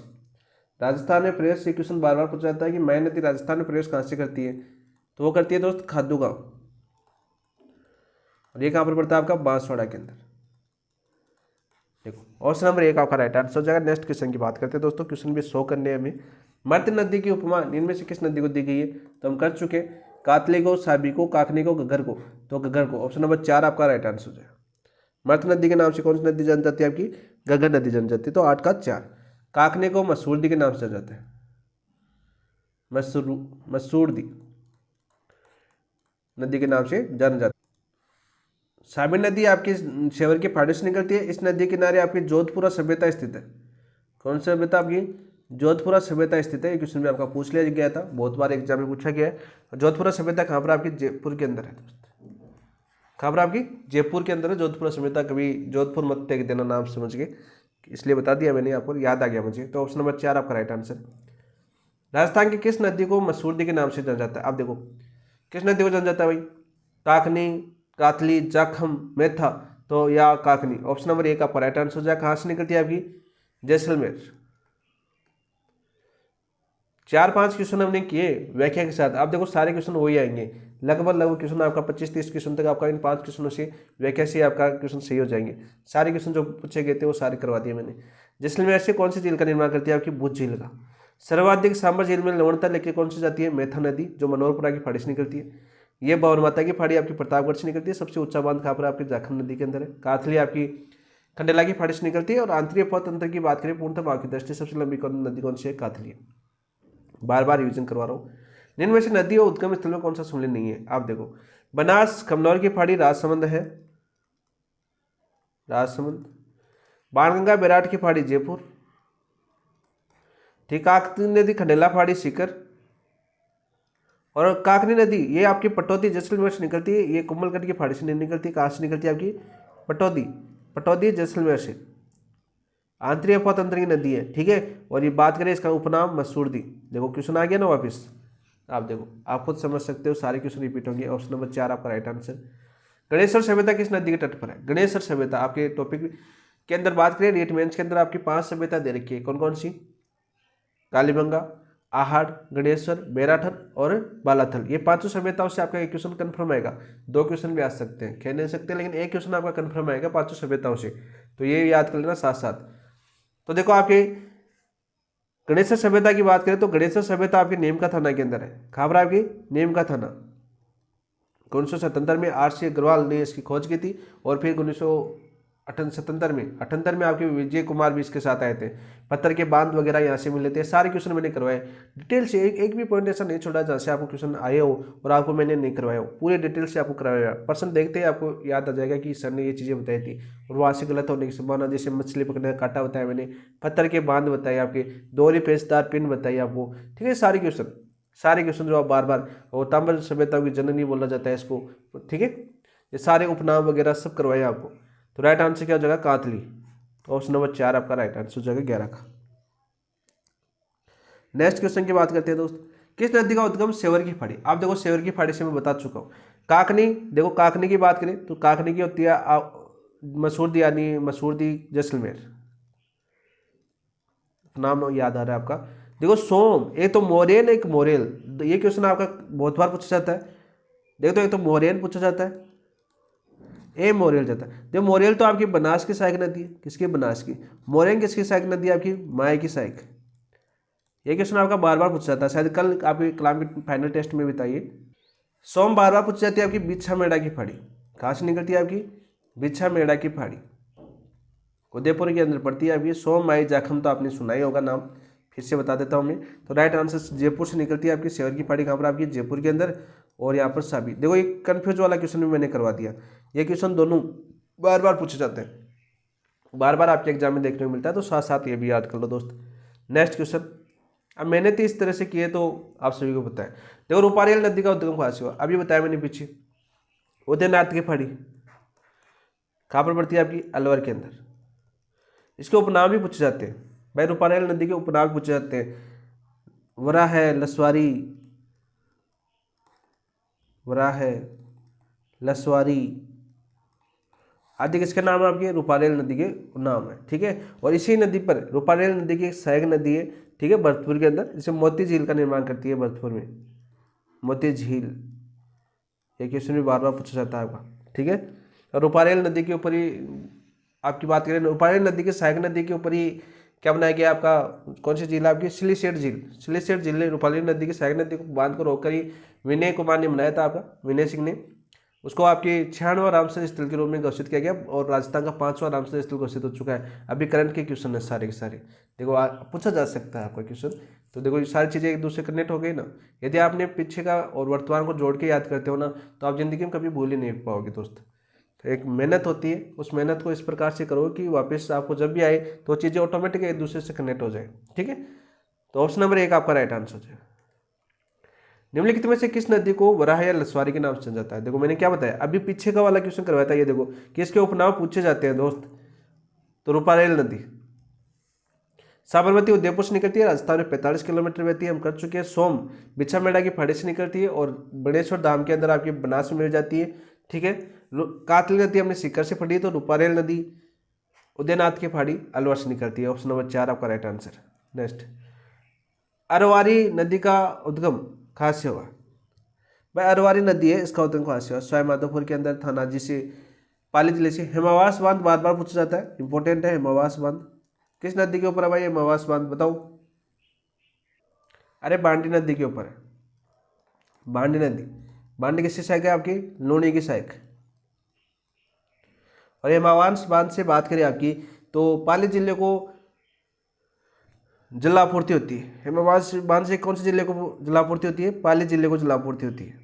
राजस्थान में प्रवेश, ये क्वेश्चन बार बार पूछा जाता है कि मैं नदी राजस्थान में प्रवेश कहाँ से करती है, तो वो करती है दोस्त खादू गांव। और ये कहाँ पर पड़ता है आपका, बांसवाड़ा के अंदर। देखो ऑप्शन नंबर 1 आपका राइट आंसर हो जाएगा। नेक्स्ट क्वेश्चन की बात करते हैं दोस्तों, क्वेश्चन भी 100 करने हैं हमें। मर्द नदी की उपमा इनमें से किस नदी को दी गई है, तो हम कर चुके, कातले को, साबी को, काकनी को, घग्गर को। तो घग्गर को, ऑप्शन नंबर 4 आपका राइट आंसर हो जाएगा। मर्द नदी के नाम से कौन सी नदी जानी जाती है आपकी, घग्गर नदी जानी जाती है, तो 8 का 4। काकने को मसूरदी के नाम से जाना जाता है, मसूरदी नदी के नाम से जाना जाता है। साबी नदी आपकी शेवर की पहाड़ी से निकलती है। इस नदी के किनारे आपकी जोधपुरा सभ्यता स्थित है। कौन सी सभ्यता आपकी, जोधपुरा सभ्यता स्थित है। ये क्वेश्चन भी आपका पूछ लिया गया था, बहुत बार एग्जाम में पूछा गया है। जोधपुरा सभ्यता कहाँ पर आपकी, जयपुर के अंदर है। कहाँ पर आपकी, जयपुर के अंदर है जोधपुरा सभ्यता। कभी जोधपुर मत टेक देना नाम समझ के, इसलिए बता दिया मैंने, आपको याद आ गया मुझे। तो ऑप्शन नंबर 4 आपका राइट आंसर। राजस्थान की किस नदी को मसूरदी के नाम से जाना जाता है, आप देखो किस नदी को जाना जाता है भाई, काकनी, कातली, जाखम, मेथा, तो या काकनी। ऑप्शन नंबर 1 आपका राइट आंसर हो जाए। कहाँ से निकलती है आपकी, जैसलमेर। 4-5 क्वेश्चन हमने किए व्याख्या के साथ। आप देखो सारे क्वेश्चन वही आएंगे, लगभग क्वेश्चन आपका 25-30 क्वेश्चन तक आपका इन 5 क्वेश्चनों से व्याख्या से आपका क्वेश्चन सही हो जाएंगे। सारे क्वेश्चन जो पूछे गए थे वो सारे करवा दिए मैंने। जैसलमेर से कौन सी झील का निर्माण करती है आपकी, भुज झील का। सर्वाधिक सांबर झील में लवणता लेके कौन सी जाती है, मेथा नदी, जो मनोहरपुरा की पहाड़ी से निकलती है। ये बावन माता की पहाड़ी आपकी प्रतापगढ़ से निकलती है। सबसे ऊंचा बांध कहाँ पर आपकी, जाखम नदी के अंदर है। काथली आपकी खंडेला की पहाड़ी से निकलती है। और आंतरिक पथ की बात करें पूर्णतः भाव की दृष्टि सबसे लंबी नदी कौन सी है, काथली है। बार बार रिवीजन करवा रहा हूँ। निम्न में से नदी और उद्गम स्थल में कौन सा सम्मिलित नहीं है, आप देखो बनास खमनौर की पहाड़ी राजसमंद है, राजसमंद। बाणगंगा बैराट की पहाड़ी जयपुर, ठीक। काकनी नदी खंडेला पहाड़ी सीकर। और काकनी नदी ये आपकी पटौदी जैसलमेर से निकलती है। ये कुंभलगढ़ की पहाड़ी से नहीं निकलती, कहाँ से निकलती है आपकी, पटौदी, पटौदी जैसलमेर से। आंतरिक पथ की नदी है, ठीक है। और ये बात करें इसका उपनाम मसूरदी। देखो क्वेश्चन आ गया ना वापस, आप देखो आप खुद समझ सकते हो, सारे क्वेश्चन रिपीट होंगे। ऑप्शन नंबर 4 आपका राइट आंसर। गणेश्वर सभ्यता किस नदी के तट पर है, गणेश्वर सभ्यता आपके टॉपिक के अंदर बात करें रेट मेंस के अंदर आपकी 5 सभ्यता दे रखी है। कौन कौन सी, कालीबंगा, आहड़, गणेश्वर, बेराठन और बालाथल। ये 5 सभ्यताओं से आपका एक क्वेश्चन कंफर्म आएगा। 2 क्वेश्चन भी आ सकते हैं, कह नहीं सकते, लेकिन एक क्वेश्चन आपका कंफर्म आएगा 5 सभ्यताओं से। तो ये याद कर लेना साथ साथ। तो देखो आपके गणेश्वर सभ्यता की बात करें तो गणेश्वर सभ्यता आपके नीमका थाना के अंदर है। कहाँ पर आपकी, नीमका थाना। 1977 में R.C. अग्रवाल ने इसकी खोज की थी। और फिर 1977 में आपके विजय कुमार भी इसके साथ आए थे। पत्थर के बांध वगैरह यहाँ से मिले थे। सारे क्वेश्चन मैंने करवाए डिटेल से, एक भी पॉइंट ऐसा नहीं छोड़ा जहाँ से आपको क्वेश्चन आए हो और आपको मैंने नहीं करवाया हो। पूरे डिटेल से आपको करवाया, पर्सन देखते ही आपको याद आ जाएगा कि सर ने ये चीज़ें बताई थी और वहाँ से गलत होने की संभावना। जैसे मछली पकड़ने का कांटा बताया मैंने, पत्थर के बांध बताए, आपके दोहरी पेचदार पिन बताई आपको, ठीक है। सारे क्वेश्चन जो आप बार बार, और ताम्र सभ्यताओं की जननी बोला जाता है इसको, ठीक है। ये सारे उपनाम वगैरह सब करवाए आपको। तो राइट आंसर क्या हो जाएगा, कातली। तो ऑप्शन नंबर 4 आपका राइट आंसर हो जाएगा 11 का। नेक्स्ट क्वेश्चन की बात करते हैं दोस्त, किस नदी का उद्गम सेवर की पहाड़ी। आप देखो सेवर की पहाड़ी से मैं बता चुका हूँ। काकनी, देखो काकनी की बात करें तो काकनी की होती है मसूरदी, यानी मसूरदी जैसलमेर, नाम याद आ रहा है आपका। देखो सोम, एक तो मोरेन एक मोरेल। ये क्वेश्चन आपका बहुत बार पूछा जाता है। देखो तो एक तो मोरेन पूछा जाता है, ए मोरेल जाता है। देखो मोरेल तो आपकी बनास की सहायक नदी है, किसकी, बनास की। मोरेन किसकी सहायक नदी है आपकी, माए की सहायक। ये क्वेश्चन आपका बार बार पूछा जाता है, शायद कल आपके कलाम के फाइनल टेस्ट में बताइए। सोम बार बार पूछी जाती है आपकी बिच्छा मेड़ा की पहाड़ी। कहाँ से निकलती है आपकी, बिच्छा मेड़ा की पहाड़ी, उदयपुर के अंदर पड़ती है आपकी। सोम, माई, जाखम तो आपने सुना ही होगा नाम, फिर से बता देता हूँ मैं। तो राइट आंसर जयपुर से निकलती है आपकी सेवर की पहाड़ी। कहाँ पर आपकी, जयपुर के अंदर। और यहाँ पर साबी। देखो ये कन्फ्यूज वाला क्वेश्चन भी मैंने करवा दिया। ये क्वेश्चन दोनों बार बार पूछे जाते हैं, बार बार आपके एग्जाम में देखने को मिलता है, तो साथ साथ ये भी याद कर लो दोस्त। नेक्स्ट क्वेश्चन, अब मैंने तो इस तरह से किए तो आप सभी को पता है। देखो रूपारेल नदी का उद्गम कहाँ से हुआ, अभी बताया मैंने पीछे, उदयनाथ की फाड़ी कहाँ पर पड़ती है आपकी, अलवर के अंदर। इसके उपनाम भी पूछे जाते हैं भाई, रूपारेल नदी के उपनाम भी पूछे जाते हैं, वरा है, लसवारी, वरा है, लसवारी आदि किसके नाम है आपके, रूपारेल नदी के नाम है, ठीक है। और इसी नदी पर रूपारेल नदी की एक सहायक नदी है, ठीक है, भरतपुर के अंदर, जिसे मोती झील का निर्माण करती है भरतपुर में, मोती झील। ये क्वेश्चन भी बार बार पूछा जाता है आपका, ठीक है। और रूपारेल नदी के ऊपर ही आपकी बात करें, रूपारेल नदी की सहायक नदी के ऊपर ही क्या बनाया गया आपका, कौन सी झील आपकी, सिलीसेट झील। सिलीसेट झील ने रूपारेल नदी की सहायक नदी को बांध को रोककर ही विनय कुमार ने बनाया था आपका, विनय सिंह ने। उसको आपकी 96वां रामसर स्थल के रूप में घोषित किया गया और राजस्थान का 5वां रामसर स्थल घोषित हो चुका है। अभी करंट के क्वेश्चन है सारे के सारे, देखो पूछा जा सकता है आपका क्वेश्चन। तो देखो ये सारी चीज़ें एक दूसरे कनेक्ट हो गई ना। यदि आपने पीछे का और वर्तमान को जोड़ के याद करते हो ना, तो आप जिंदगी में कभी भूल ही नहीं पाओगे दोस्त। तो एक मेहनत होती है, उस मेहनत को इस प्रकार से करो कि वापस आपको जब भी आए तो चीज़ें ऑटोमेटिक एक दूसरे से कनेक्ट हो जाए, ठीक है। तो ऑप्शन नंबर 1 आपका राइट आंसर हो जाए। निम्नलिखित में से किस नदी को वराह या लसवारी के नाम से जाता है। देखो मैंने क्या बताया, अभी पीछे का वाला क्वेश्चन करवाया था, ये देखो किसके उपनाम पूछे जाते हैं दोस्त, तो रूपारेल नदी। साबरमती उदयपुर से निकलती है, राजस्थान में 45 किलोमीटर बहती है, हम कर चुके हैं। सोम बिछामेड़ा की फाड़ी से निकलती है और बड़ेश्वर धाम के अंदर आपकी बनास में मिल जाती है, ठीक है। कातली नदी हमने सीकर से पढ़ी, तो रूपारेल नदी उदयनाथ की फाड़ी अलवर से निकलती है। ऑप्शन नंबर 4 आपका राइट आंसर। नेक्स्ट, अरवारी नदी का उद्गम कहाँ से हुआ भाई, अरवारी नदी है, इसका उद्गम कहाँ से हुआ, सवाई माधोपुर के अंदर, थानाजी से, पाली जिले से। हेमावास बांध बार बार पूछा जाता है, इंपॉर्टेंट है। हेमावास बांध किस नदी के ऊपर है भाई, हेमावास बांध बताओ। अरे बांडी नदी के ऊपर है, बांडी नदी। बांडी किसकी सहायक है आपकी, लूणी की सहायक। और हेमावास बांध से बात करें आपकी, तो पाली जिले को जलापूर्ति होती है। हेमावास बांध से कौन से जिले को जलापूर्ति होती है, पाली जिले को जलापूर्ति होती है।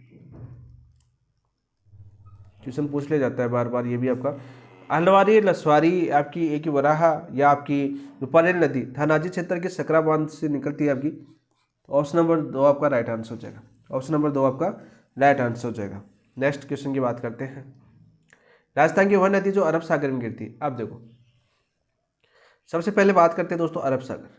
क्वेश्चन पूछ लिया जाता है बार बार, ये भी आपका। अलवारी लसवारी आपकी एक ही वराहा या आपकी रूपारेल नदी थानाजी क्षेत्र के सकरा बांध से निकलती है आपकी। ऑप्शन नंबर 2 आपका राइट आंसर हो जाएगा। ऑप्शन नंबर 2 आपका राइट आंसर हो जाएगा। नेक्स्ट क्वेश्चन की बात करते हैं। राजस्थान की वह नदी जो अरब सागर में गिरती है, आप देखो सबसे पहले बात करते हैं दोस्तों अरब सागर।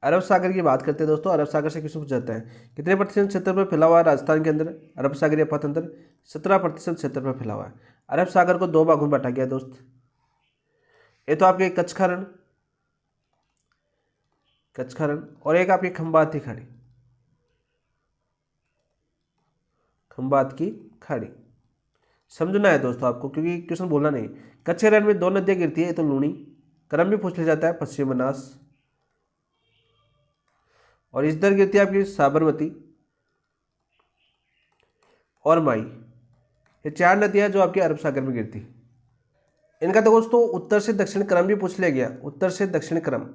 अरब सागर की बात करते हैं दोस्तों, अरब सागर से क्वेश्चन पूछा जाता है, कितने प्रतिशत क्षेत्र पर फैला हुआ है राजस्थान के अंदर अरब सागर या पतंत्र, 17% क्षेत्र पर फैला हुआ है। अरब सागर को 2 भागों में बांटा गया दोस्त। ये तो आपके कच्छ रण, कच्छ रण, और एक आपकी खंबात की खाड़ी, खंबात की खाड़ी। समझना है दोस्तों आपको, क्योंकि क्वेश्चन बोलना नहीं। कच्छ रण में 2 नदियां गिरती है, ये तो लूणी, क्रम भी पूछ लिया जाता है, पश्चिम बनास, और इधर गिरती है आपकी साबरमती और माई। ये 4 नदियां जो आपके अरब सागर में गिरती। इनका तो दोस्तों उत्तर से दक्षिण क्रम भी पूछ लिया गया, उत्तर से दक्षिण क्रम,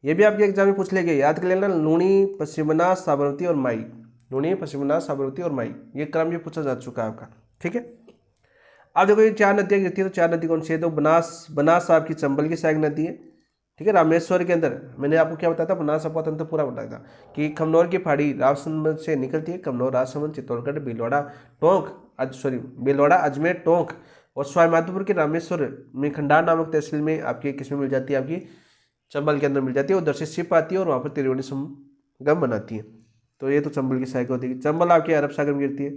ये भी आपके एग्जाम में पूछ लिया गया, याद कर लेना। लूणी, पश्चिम बनास, साबरमती और माई, लूणी, पश्चिम बनास, साबरमती और माई, ये क्रम भी पूछा जा चुका है आपका, ठीक है। अब देखो ये 4 नदियां गिरती है, तो 4 नदी कौन सी है, तो बनास आपकी चंबल की सहायक नदी है, ठीक है। रामेश्वर के अंदर मैंने आपको क्या बताया था, बनास अपतंत्र पूरा बताया था कि खमनौर की फाड़ी राजसमंद से निकलती है, खमनौर, राजसमंद, चित्तौड़गढ़, भीलवाड़ा, टोंक, भीलवाड़ा, अजमेर, टोंक, और सवाई माधोपुर के रामेश्वर में खंडार नामक तहसील में आपकी किसमें मिल जाती है, आपकी चंबल के अंदर मिल जाती है। उधर से शिप आती है और वहाँ पर त्रिवेणी संगम बनाती है। तो ये तो चंबल की सहायक होती है। चंबल आपके अरब सागर में गिरती है।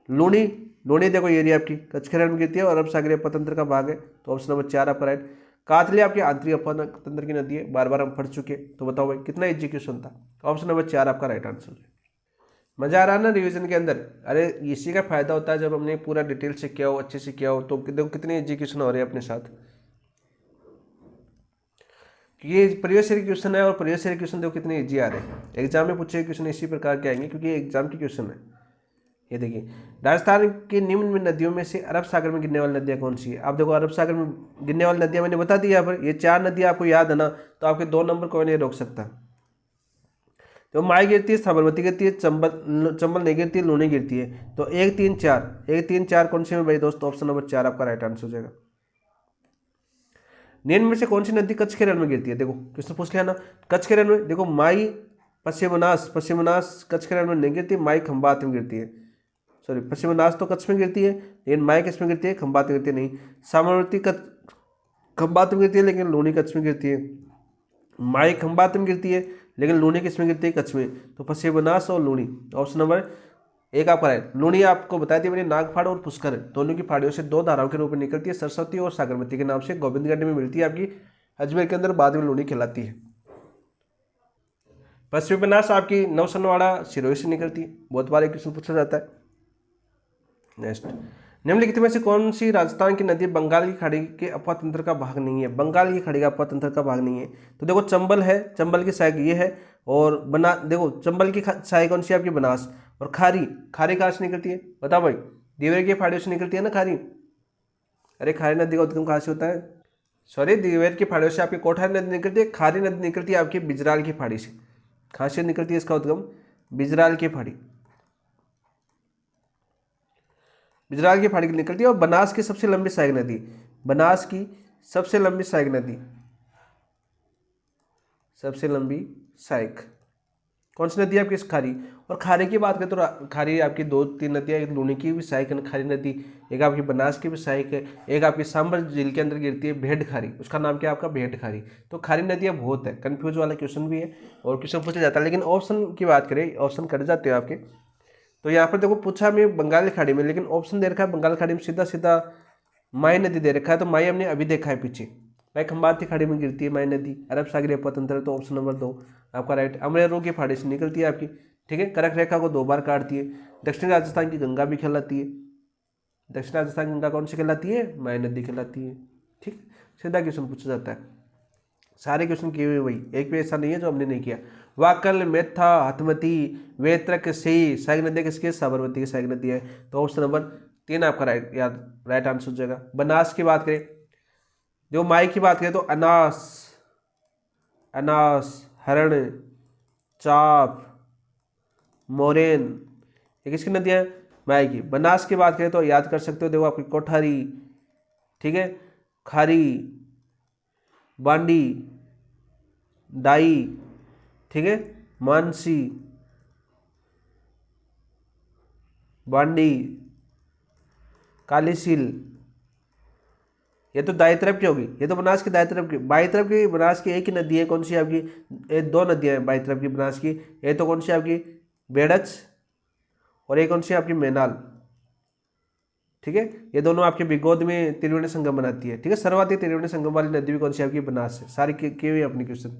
लूणी, लूणी देखो ये एरिया आपकी कच्छ रण में गिरती है और अरब सागर अपतंत्र का भाग है, तो ऑप्शन नंबर 4 आपका राइट। कातली आपकी आंतरिक अपतंत्र की नदी है, बार बार हम पढ़ चुके, तो बताओ भाई कितना एजुकेशन था। ऑप्शन नंबर 4 आपका राइट आंसर है। मजा आ रहा है ना रिवीजन के अंदर। अरे इसी का फायदा होता है जब हमने पूरा डिटेल से किया हो, अच्छे से किया हो, तो देखो कितने एजुकेशन हो रहे हैं अपने साथ। ये प्रीवियस ईयर क्वेश्चन है और प्रीवियस ईयर क्वेश्चन देखो कितने इजी आ रहे हैं। एग्जाम में पूछे क्वेश्चन इसी प्रकार के आएंगे, क्योंकि ये एग्जाम के क्वेश्चन है। ये देखिए, राजस्थान की निम्न नदियों में से अरब सागर में गिरने वाली नदियाँ कौन सी है। आप देखो अरब सागर में गिरने वाली नदियाँ मैंने बता दी यहाँ पर, ये 4 नदियाँ आपको याद है ना, तो आपके 2 नंबर कोई नहीं रोक सकता। तो माई गिरती है, साबरमती गिरती है, चंबल नहीं गिरती है, लूणी गिरती है। तो 1, 3, 4, 1, 3, 4 कौन से में भाई दोस्तों, ऑप्शन नंबर 4 आपका राइट आंसर हो जाएगा। निम्न में से कौन सी नदी कच्छ के रण में गिरती है? देखो क्वेश्चन पूछ लिया ना, कच्छ के रण में देखो माई पश्चिमनास, पश्चिमनास कच्छ के रण में नहीं गिरती, माई खंबात में गिरती है। सॉरी, पश्चिमनास तो कच्छ में गिरती है, लेकिन माई किस में गिरती है? खंबात में गिरती है। नहीं, सामवर्ती खंबात में गिरती है, लेकिन लूनी कच्छ में गिरती है। माई खंबात में गिरती है, लेकिन लूनी किस में गिरती है? कच्छ में। तो पश्चिमनास और लूनी, ऑप्शन नंबर एक आपका है। लूनी आपको बताई थी मैंने, नागफाड़ और पुष्कर दोनों की पहाड़ियों से दो धाराओं के रूप में निकलती है, सरस्वती और सागरमती के नाम से गोविंदगढ़ में मिलती है आपकी अजमेर के अंदर, बाद में लूनी कहलाती है। पश्चिमी बनास आपकी नौसनवाड़ा सिरोही से निकलती है, बहुत बार एक क्वेश्चन पूछा जाता है। नेक्स्ट, निम्नलिखित में से कौन सी राजस्थान की नदी बंगाल की खाड़ी के अफवाह तंत्र का भाग नहीं है? बंगाल की खाड़ी का अफवाह तंत्र का भाग नहीं है। तो देखो चंबल है, चंबल की सहायक ये है, और बना देखो चंबल की सहायक कौन सी आपकी? बनास। और खारी, खारी कहाँ से निकलती है बताओ भाई? देवरिया की पहाड़ियों से निकलती है ना खारी। अरे खारी नदी का उद्गम कहाँ से होता है? सॉरी, देवरिया की पहाड़ियों से आपकी कोठारी नदी निकलती है, खारी नदी निकलती है आपकी बिजराल की पहाड़ी से। कहाँ से निकलती है इसका उद्गम? बिजराल की पहाड़ी, बिजराल की पहाड़ी की निकलती है। और बनास की सबसे लंबी सहायक नदी, बनास की सबसे लंबी सहायक नदी, सबसे लंबी सहायक कौन सी नदी है आपकी? खारी। और खारी की बात करें तो खारी आपकी दो तीन नदियाँ, एक लूनी की भी सहायक है खारी नदी, एक आपकी बनास की भी सहायक है, एक आपकी सांबर झील के अंदर गिरती है भेड़ खारी, उसका नाम क्या है आपका? भेड़ खारी। तो खारी नदियाँ बहुत है, कन्फ्यूज वाला क्वेश्चन भी है और क्वेश्चन पूछा जाता है। लेकिन ऑप्शन की बात करें, ऑप्शन कट जाते हैं आपके। तो यहाँ पर देखो पूछा मैं बंगाल की खाड़ी में, लेकिन ऑप्शन दे रखा है बंगाल खाड़ी में सीधा सीधा माई नदी दे रखा है। तो माई हमने अभी देखा है पीछे, भाई खंबाती खाड़ी में गिरती है माई नदी, अरब सागरीय अपतंत्र। तो ऑप्शन नंबर 2 आपका राइट। अमरेरू की खाड़ी से निकलती है आपकी, ठीक है, कर्क रेखा को 2 बार काटती है। दक्षिणी राजस्थान की गंगा भी कहलाती है, दक्षिण राजस्थान की गंगा कौन सी कहलाती है? माई नदी कहलाती है। ठीक, सीधा क्वेश्चन पूछा जाता है, सारे क्वेश्चन किए हुए वही, एक भी ऐसा नहीं है जो हमने नहीं किया। वाकल, मेथा, हथमती, वेत्रक, सही सहायक नदी किसकी? साबरमती की सहायक नदी है। तो ऑप्शन नंबर 3 आपका राइट आंसर हो जाएगा। बनास की बात करें, जो माई की बात करें तो अनास, अनास, हरण, चाप, मोरेन, ये किसकी नदियाँ हैं? माई की। बनास की बात करें तो याद कर सकते हो, देखो आपकी कोठारी, ठीक है, खारी, बांडी, दाई, ठीक है, मानसी, बांडी, कालीसील, ये तो दाई तरफ की होगी, ये तो बनास की दाई तरफ की। बाई तरफ की बनास की एक ही नदी है, कौन सी आपकी? ये 2 नदियां हैं बाई तरफ की बनास की, ये तो कौन सी आपकी? बेड़च, और ये कौन सी आपकी? मैनाल, ठीक है। ये दोनों आपके बिगोद में त्रिवेणी संगम बनाती है, ठीक है। सर्वाधिक त्रिवेणी संगम वाली नदी भी कौन सी आपकी? बनास है। सारी की हुई अपनी क्वेश्चन।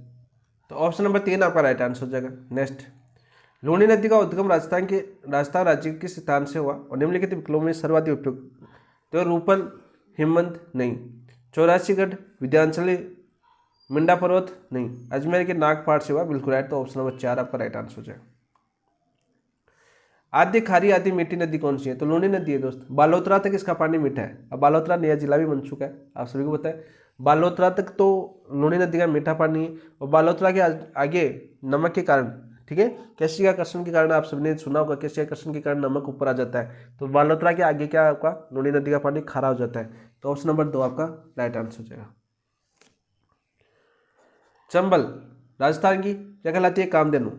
तो ऑप्शन नंबर 3 आपका राइट आंसर हो जाएगा। नेक्स्ट, लूनी नदी का उद्गम राजस्थान राज्य के किस स्थान से हुआ और निम्नलिखित विकल्पों में सर्वाधिक उपयुक्त? तो रूपल, हिमवंत नहीं, चौरासीगढ़, विद्यांचली, मिंडा पर्वत नहीं, अजमेर के नागपाट से हुआ, बिल्कुल राइट। तो ऑप्शन नंबर 4 आपका राइट आंसर हो जाएगा। आद्य खारी आदि मीठी नदी कौन सी है? तो लूनी नदी है दोस्त। बालोतरा तक इसका पानी मीठा है, अब बालोतरा नया जिला भी बन चुका है, आप सभी को पता है। बालोतरा तक तो लूनी नदी का मीठा पानी है, और बालोतरा के आगे नमक के कारण, ठीक है, केशिकाकर्षण के कारण, आप सबने सुना होगा केशिकाकर्षण के कारण नमक ऊपर आ जाता है। तो बालोतरा के आगे क्या आपका? लूनी नदी का पानी खारा हो जाता है। तो ऑप्शन नंबर 2 आपका राइट आंसर हो जाएगा। चंबल राजस्थान की क्या कहलाती है? कामधेनु,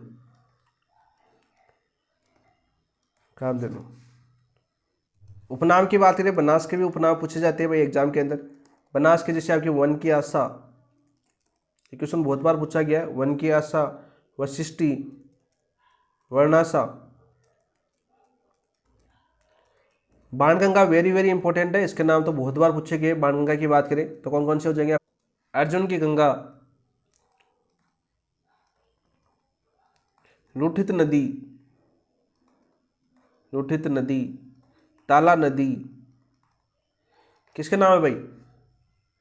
कामधेनु। उपनाम की बात करें, बनास के भी उपनाम पूछे जाते हैं भाई एग्जाम के अंदर। बनास के जैसे आपकी वन की आशा, ये क्वेश्चन बहुत बार पूछा गया है। वन की आशा, वशिष्ठी, वर्णाशा। बाणगंगा वेरी वेरी इंपॉर्टेंट है, इसके नाम तो बहुत बार पूछे गए। बाणगंगा की बात करें तो कौन कौन से हो जाएंगे? अर्जुन की गंगा, लुठित नदी, लुठित नदी, ताला नदी, किसके नाम है भाई?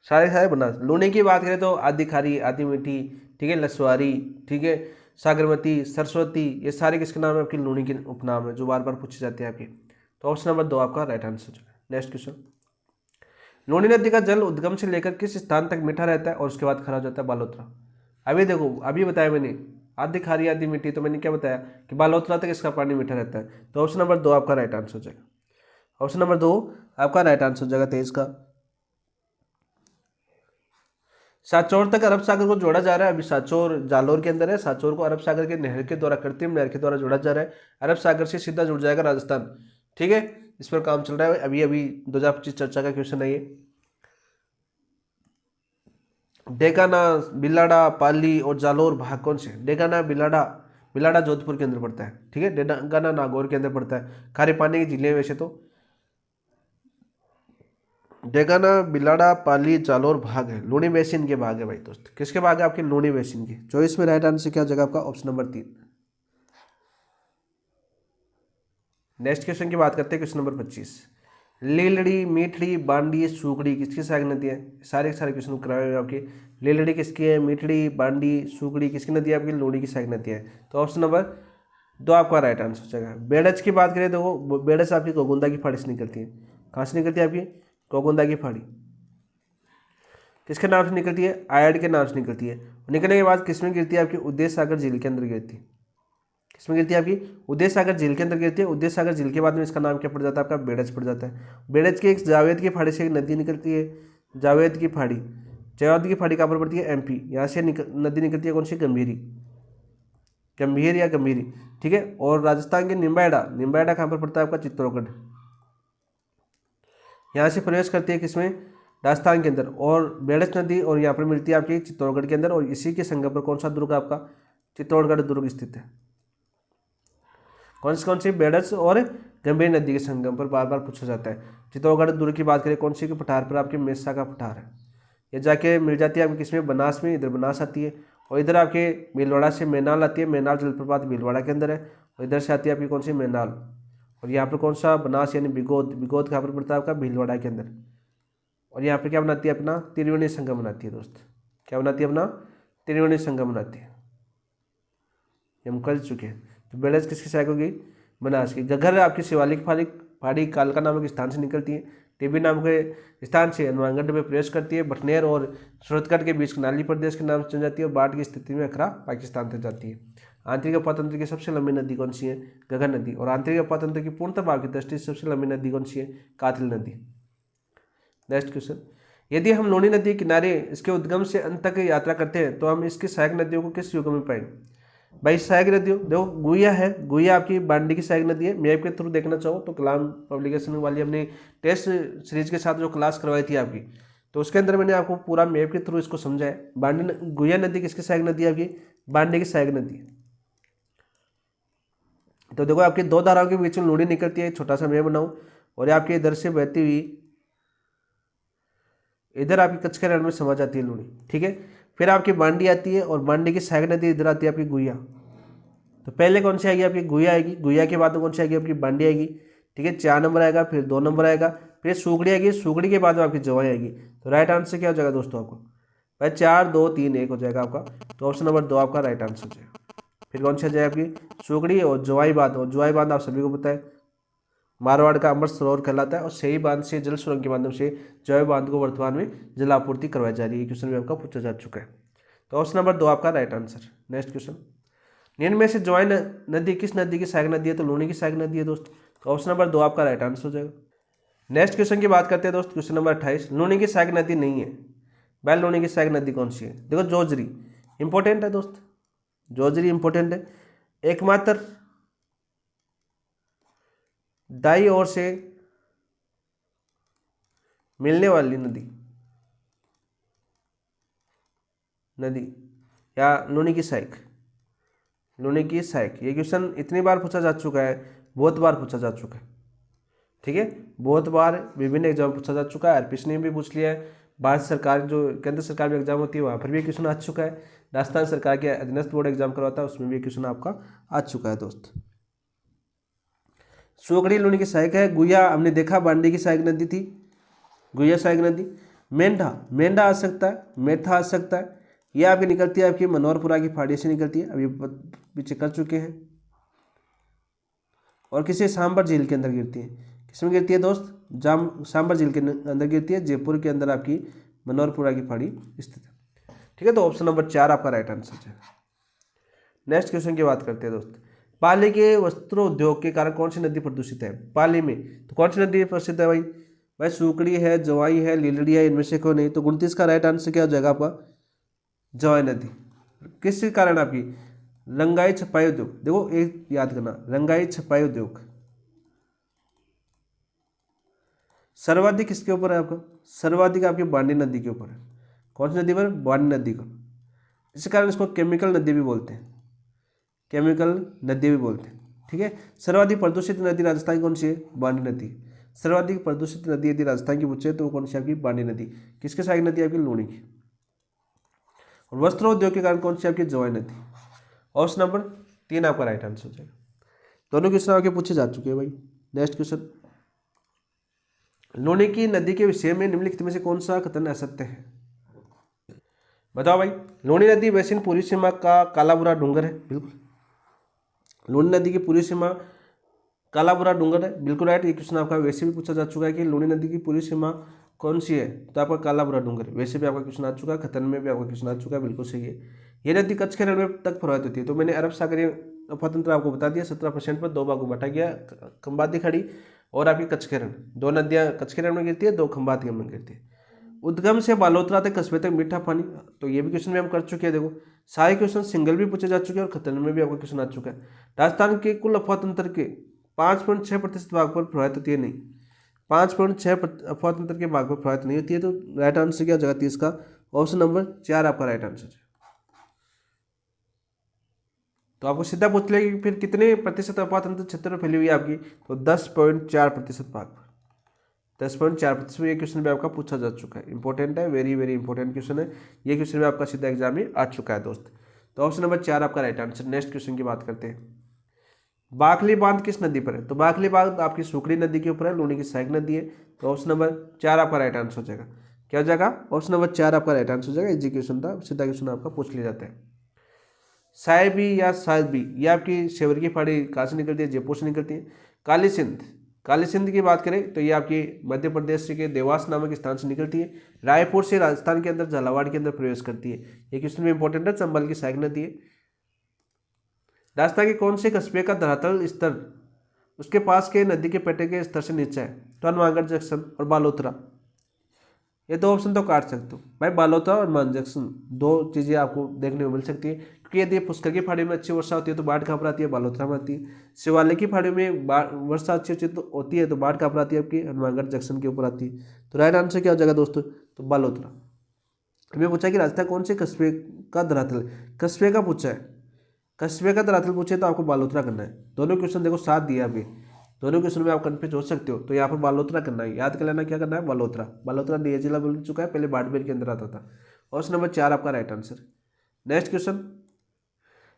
सारे सारे बना। लूनी की बात करें तो आदि खारी, आदि मीठी, ठीक है, लसवारी, ठीक है, सागरमती, सरस्वती, ये सारे किसके नाम है? आपकी लूनी के उपनाम है जो बार बार पूछे जाते हैं आपके। तो ऑप्शन नंबर 2 आपका राइट आंसर है। नेक्स्ट क्वेश्चन, लूनी नदी का जल उद्गम से लेकर किस स्थान तक मीठा रहता है और उसके बाद खरा हो जाता है? बालोतरा। अभी देखो, अभी बताया मैंने आदि खारी आदि मीठी, तो मैंने क्या बताया कि बालोतरा तक इसका पानी मीठा रहता है। तो ऑप्शन नंबर 2 आपका राइट आंसर हो जाएगा। ऑप्शन नंबर 2 आपका राइट आंसर हो जाएगा 23 का। सांचौर तक अरब सागर को जोड़ा जा रहा है। अभी सांचौर जालौर के अंदर है। सांचौर को अरब सागर के नहर के द्वारा, कृत्रिम नहर के द्वारा जोड़ा जा रहा है। अरब सागर से सीधा जुड़ जाएगा राजस्थान। ठीक है, इस पर काम चल रहा है। अभी अभी 2025 चर्चा का क्वेश्चन है ये। डेगाना, बिलाड़ा, पाली और जालौर भाग कौन से? डेगाना, बिलाड़ा, बिलाड़ा जोधपुर के अंदर पड़ता है। ठीक है, डेगाना नागौर के अंदर पड़ता है। खारे पानी की झीलें वैसे तो। डेगाना, बिलाड़ा, पाली, जालौर भाग है, लूणी बेसिन के भाग है भाई दोस्त। किसके भाग है? आपके लूणी बेसिन के। चॉइस में राइट आंसर क्या हो जाएगा आपका? Option number 3। नेक्स्ट क्वेश्चन की बात करते हैं, क्वेश्चन नंबर 25। लीलड़ी, मीठड़ी, बांडी, सूगड़ी किसकी सहायक नदी है? सारे क्वेश्चन कराए हुए आपके। लीलड़ी किसकी है? मीठड़ी, बांडी, सूगड़ी किसकी नदी है? आपकी लूणी की सहायक नदी है। तो ऑप्शन नंबर 2 आपका राइट आंसर हो जाएगा। बेड़च की बात करें तो बेड़च आपकी गोगुंदा की फाड़ी से निकलती है। कहाँ से निकलती है? आपकी गोगुंदा की फाड़ी। किसके नाम से निकलती है? आयड के नाम से निकलती है। निकलने के बाद किसमें गिरती है? आपकी उदय सागर झील के अंदर गिरती है। किसमें गिरती है? आपकी उदय सागर झील के अंदर गिरती है। उदय सागर झील के बाद में इसका नाम क्या पड़ जाता है? आपका बेड़च पड़ जाता है। बेड़च की एक जावेद की फाड़ी से एक नदी निकलती है, जावेद की फाड़ी। जावेद की फाड़ी कहाँ पर पड़ती है? एमपी। यहाँ से नदी निकलती है कौन सी? गंभीरी, गंभीर या गंभीरी। ठीक है, और राजस्थान के निम्बाहेड़ा, निम्बाहेड़ा कहाँ पर पड़ता है? आपका चित्तौड़गढ़। यहाँ से प्रवेश करती है किसमें? राजस्थान के अंदर। और बेड़च नदी और यहाँ पर मिलती है आपकी चित्तौड़गढ़ के अंदर। और इसी के संगम पर कौन सा दुर्ग आपका? चित्तौड़गढ़ दुर्ग स्थित है। कौन सी? बेड़च और गंभीर नदी के संगम पर बार बार पूछा जाता है। चित्तौड़गढ़ दुर्ग की बात करें, कौन सी के पठार पर? आपके मेसा का पठार है। ये जाके मिल जाती है आपकी किसमें? बनास में। इधर बनास आती है। और इधर आपके भीलवाड़ा से मैनाल आती है। मैनाल जलप्रपात भीलवाड़ा के अंदर है। और इधर से आती है आपकी कौन सी? मैनाल। और यहाँ पर कौन सा? बनास यानी बिगोद। बिगोद कहाँ पर पड़ता है? आपका भीलवाड़ा के अंदर। और यहाँ पर क्या बनाती है? अपना त्रिवेणी संगम बनाती है दोस्त। क्या बनाती है? अपना त्रिवेणी संगम बनाती है। हम कर चुके हैं। तो बेड़च किसकी सहायक होगी? बनास की। घग्गर आपकी शिवालिक पहाड़ी कालका नामक स्थान से निकलती है। टिब्बी नाम के स्थान से हनुमानगढ़ में प्रवेश करती है। बटनेर और सूरतगढ़ के बीच कनाली प्रदेश के नाम से चल जाती है। और बाढ़ की स्थिति में अखरा पाकिस्तान तक जाती है। आंतरिक अपातंत्र की सबसे लंबी नदी कौन सी है? घग्गर नदी। और आंतरिक अपातंत्र की पूर्ण प्रभाव की दृष्टि से सबसे लंबी नदी कौन सी है? कातिल नदी। Next question. यदि हम लूणी नदी किनारे इसके उद्गम से अंत तक यात्रा करते हैं तो हम इसकी सहायक नदियों को किस युग में पाएंगे? भाई सहायक नदियों देखो, गुइया है। गुइया आपकी बांडी की सहायक नदी है। मैप के थ्रू देखना चाहो तो कलाम पब्लिकेशन वाली हमने टेस्ट सीरीज के साथ जो क्लास करवाई थी आपकी, तो उसके अंदर मैंने आपको पूरा मैप के थ्रू इसको समझाया। गुइया नदी किसकी सहायक नदी है? आपकी बांडी की सहायक नदी है। तो देखो आपकी 2 धाराओं के बीच में लूणी निकलती है। छोटा सा मैप बनाऊं, और आपके इधर से बहती हुई इधर आपकी कच्छ के रण में समा जाती है लूणी। ठीक है, फिर आपकी बांडी आती है। और बांडी की सहायक नदी इधर आती है आपकी गुइया। तो पहले कौन सी आएगी? आपकी गुइया आएगी। गुइया के बाद में कौन सी आएगी? आपकी बांडी आएगी। ठीक है, 4 नंबर आएगा, फिर 2 नंबर आएगा, फिर सूगड़ी आएगी। सूगड़ी के बाद में आपकी जवाई आएगी। तो राइट आंसर क्या हो जाएगा दोस्तों आपको? भाई 4 2 3 1 हो जाएगा आपका। तो ऑप्शन नंबर 2 आपका राइट आंसर हो जाएगा। फिर कौन सी आ जाएगी? आपकी सूगड़ी और जवाई बांध। और जवाई बांध आप सभी को पता है मारवाड़ का अमृत सरोवर कहलाता है। और सही बांध से जल सुरंग के माध्यम से जवाई बांध को वर्तमान में जल आपूर्ति करवाई जा रही है। क्वेश्चन भी आपका पूछा जा चुका है। तो ऑप्शन नंबर 2 आपका राइट आंसर। Next question. निम्न में से जवाई नदी किस नदी की सहायक नदी है? तो लूणी की सहायक नदी है दोस्त। तो ऑप्शन नंबर 2 आपका राइट आंसर हो जाएगा। नेक्स्ट क्वेश्चन की बात करते हैं दोस्त, क्वेश्चन नंबर 28। लूणी की सहायक नदी नहीं है। बैल लूणी की सहायक नदी कौन सी है? देखो जोजरी इंपॉर्टेंट है दोस्त, जोजरी इंपॉर्टेंट है। एकमात्र दाई ओर से मिलने वाली नदी या लूणी की सहायक, लूणी की सहायक। ये क्वेश्चन इतनी बार पूछा जा चुका है, बहुत बार पूछा जा चुका है। ठीक है, बहुत बार विभिन्न एग्जाम पूछा जा चुका है। आरपीएससी ने भी पूछ लिया है। भारत सरकार जो केंद्र सरकार में एग्जाम होती है वहाँ पर भी क्वेश्चन आ चुका है। राजस्थान सरकार के अधीनस्थ बोर्ड एग्जाम करवाता है उसमें भी क्वेश्चन आपका आ चुका है दोस्त। सूगड़ी लूणी की सहायक है। गुइया हमने देखा बांडी की सहायक नदी थी, गुइया सहायक नदी। मेंढा, मेंढा आ सकता है, मेथा आ सकता है। ये आपकी निकलती है आपकी मनोहरपुरा की फाड़ी से निकलती है, अभी पीछे कर चुके हैं। और किसी सांबर झील के अंदर गिरती है। किसमें गिरती है दोस्त? सांबर झील के अंदर गिरती है। जयपुर के अंदर आपकी मनोहरपुरा की फाड़ी स्थित है। ठीक है, तो ऑप्शन नंबर 4 आपका राइट आंसर है। नेक्स्ट क्वेश्चन की बात करते हैं दोस्त। पाली के वस्त्रों उद्योग के कारण कौन सी नदी प्रदूषित है? पाली में तो कौन सी नदी प्रसिद्ध है भाई? भाई सूकड़ी है, जवाई है, लीलड़ी है, इनमें से कोई नहीं। तो 29 का राइट आंसर क्या हो जाएगा आपका? जवाई नदी। किस कारण आपकी? रंगाई छपाई उद्योग। देखो एक याद करना, रंगाई छपाई उद्योग सर्वाधिक किसके ऊपर है आपका? सर्वाधिक आपकी बांडी नदी के ऊपर है। कौन सी नदी पर? बांडी नदी का। इसी कारण इसको केमिकल नदी भी बोलते हैं, केमिकल नदी भी बोलते हैं। ठीक है। सर्वाधिक प्रदूषित नदी राजस्थान की कौन सी है? बांडी नदी। सर्वाधिक प्रदूषित नदी यदि राजस्थान की पूछे तो वो कौन सी आपकी? बांडी नदी। किसके सहायक नदी आपकी? लूणी की। और वस्त्रोद्योग के कारण कौन सी आपकी? जवाई नदी। ऑप्शन नंबर 3 आपका राइट आंसर हो जाएगा। दोनों क्वेश्चन आपके पूछे जा चुके हैं भाई। नेक्स्ट क्वेश्चन, लूणी की नदी के विषय में निम्नलिखित में से कौन सा कथन असत्य है? बताओ भाई। लूणी नदी बेसिन पूरी सीमा का काला बुरा डूंगर है, बिल्कुल। लूणी नदी की पूरी सीमा काला बुरा डूंगर है, बिल्कुल राइट। ये क्वेश्चन आपका वैसे भी पूछा जा चुका है कि लूणी नदी की पूरी सीमा कौन सी है, तो आपका काला बुरा डूंगर। वैसे भी आपका क्वेश्चन आ चुका है, खतन में भी आपका क्वेश्चन आ चुका है, बिल्कुल सही है। ये नदी कच्छ के रण में तक प्रवाहित होती है। तो मैंने अरब सागरीय अफवातंत्र आपको बता दिया, 17% पर 2 भागों में बांटा गया, खंबाती खड़ी और आपकी कच्छ के रण। 2 नदियां कच्छ के रण में गिरती है, 2 खंबाती में गिरती है। उद्गम से बालोतरा तक कस्बे तक मीठा पानी, तो ये भी क्वेश्चन भी हम कर चुके हैं। देखो सारे क्वेश्चन सिंगल भी पूछे जा चुके हैं और खतन में भी आपका क्वेश्चन आ चुका है। राजस्थान के कुल अफवातंत्र के 5.6% भाग पर प्रभावित होती है, नहीं 5.6 अफवातंत्र के भाग पर प्रभावित नहीं होती है। तो राइट आंसर क्या हो जाएगा? 30 का ऑप्शन नंबर 4 आपका राइट आंसर है। तो आपको सीधा पूछ लेगी फिर कितने प्रतिशत अफवातंत्र क्षेत्र में फैली हुई है आपकी, तो 10.4% भाग पर, 10.4%। ये क्वेश्चन भी आपका पूछा जा चुका है, इंपॉर्टेंट है, वेरी वेरी इंपॉर्टेंट क्वेश्चन है। ये क्वेश्चन भी आपका सीधा एग्जाम में आ चुका है दोस्त। तो ऑप्शन नंबर 4 आपका राइट आंसर। नेक्स्ट क्वेश्चन की बात करते हैं, बाखली बांध किस नदी पर है? तो बाखली बांध आपकी सुकड़ी नदी के ऊपर है, लूणी की सहायक नदी है। तो ऑप्शन नंबर 4 आपका राइट आंसर हो जाएगा। क्या हो जाएगा? ऑप्शन नंबर 4 आपका राइट आंसर हो जाएगा। इजी क्वेश्चन था, सीधा क्वेश्चन आपका पूछ लिया जाता है। साहिबी या साहिबी, ये आपकी शेवर की पहाड़ी कहाँ से निकलती है? जयपुर से निकलती है। काली सिंध, काली सिंध की बात करें तो ये आपकी मध्य प्रदेश के देवास नामक स्थान से निकलती है। रायपुर से राजस्थान के अंदर झालावाड़ के अंदर प्रवेश करती है। ये क्वेश्चन में इंपॉर्टेंट है। चंबल की सहायक नदी है। राजस्थान के कौन से कस्बे का धरातल स्तर उसके पास के नदी के पट्टे के स्तर से नीचे है? तो हनुमानगढ़ जंक्शन और बालोतरा। ये 2 ऑप्शन तो काट सकते हो भाई, बालोतरा और हनुमान जंक्शन, 2 चीज़ें आपको देखने को मिल सकती है। क्योंकि यदि पुष्कर की पहाड़ी में अच्छी वर्षा होती है तो बाढ़ कहाँ पर आती है? बालोतरा में आती है। शिवालय की पहाड़ी में वर्षा अच्छी होती है तो बाढ़ कहाँ पर आती है? आपकी हनुमानगढ़ जंक्शन के ऊपर आती है। तो राइट आंसर क्या हो जाएगा दोस्तों? तो बालोतरा। हमें पूछा कि राजस्थान कौन से कस्बे का धरातल, कस्बे का पूछा है, कस्बे का धरातल पूछे तो आपको बालोतरा करना है। दोनों क्वेश्चन देखो साथ दिया अभी, दोनों क्वेश्चन में आप कन्फ्यूज हो सकते हो। तो यहाँ पर बालोतरा करना है, याद कर लेना क्या करना है? बालोतरा। बालोतरा डीए जिला बन चुका है, पहले बाड़मेर के अंदर आता था। ऑप्शन नंबर 4 आपका right answer. Next question,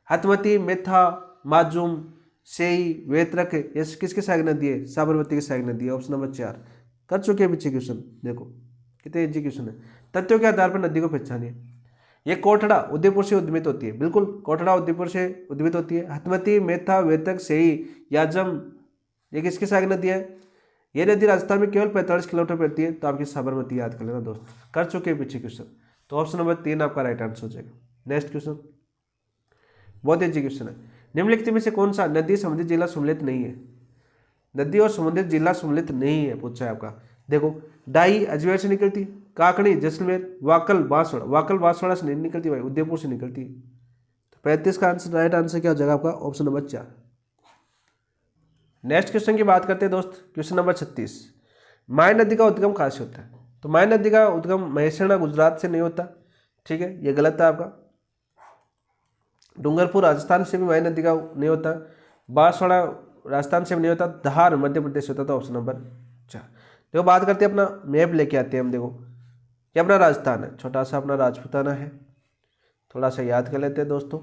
Hathmati, मेथा, माजूम, सेई, वेत्रक, ये किसके सहायक नदी है? साबरमती की सहायक नदी है। ऑप्शन नंबर 4 कर चुके हैं पीछे क्वेश्चन, देखो कितने इजी क्वेश्चन है। तथ्यों के आधार पर नदी को पहचानिए। ये कोटड़ा उदयपुर से उद्गमित होती है, बिल्कुल कोटड़ा उदयपुर से उद्गमित होती है। हथमती, मेथा, वेतक, सेई, याजम, ये किसकी सहायक नदी है? ये नदी राजस्थान में केवल 45 किलोमीटर पर रहती है। तो आपकी साबरमती याद कर लेना दोस्त, कर चुके हैं पीछे क्वेश्चन। तो ऑप्शन नंबर 3 आपका राइट आंसर हो जाएगा। नेक्स्ट क्वेश्चन बहुत इजी क्वेश्चन है, निम्नलिखित में से कौन सा नदी संबंधित जिला सम्मिलित नहीं है? नदी और संबंधित जिला सम्मिलित नहीं है पूछा है आपका। देखो डाई अजमेर से निकलती, काकड़ी जैसलमेर, वाकल बांसवाड़ा, वाकल बांसवाड़ा से नहीं निकलती भाई, उदयपुर से निकलती है। तो 35 का आंसर राइट आंसर क्या हो जाएगा आपका? Option number 4। नेक्स्ट क्वेश्चन की बात करते हैं दोस्त, क्वेश्चन नंबर 36, माय नदी का उद्गम कहाँ से होता है? तो माय नदी का उद्गम महेसाणा गुजरात से नहीं होता, ठीक है, ये गलत है आपका। डूंगरपुर राजस्थान से भी माय नदी का नहीं होता, बांसवाड़ा राजस्थान से भी नहीं होता, धार मध्य प्रदेश से होता था। Option number 4। देखो बात करते हैं, अपना मैप लेके आते हैं हम। देखो ये अपना राजस्थान है, छोटा सा अपना राजपूताना है, थोड़ा सा याद कर लेते हैं दोस्तों।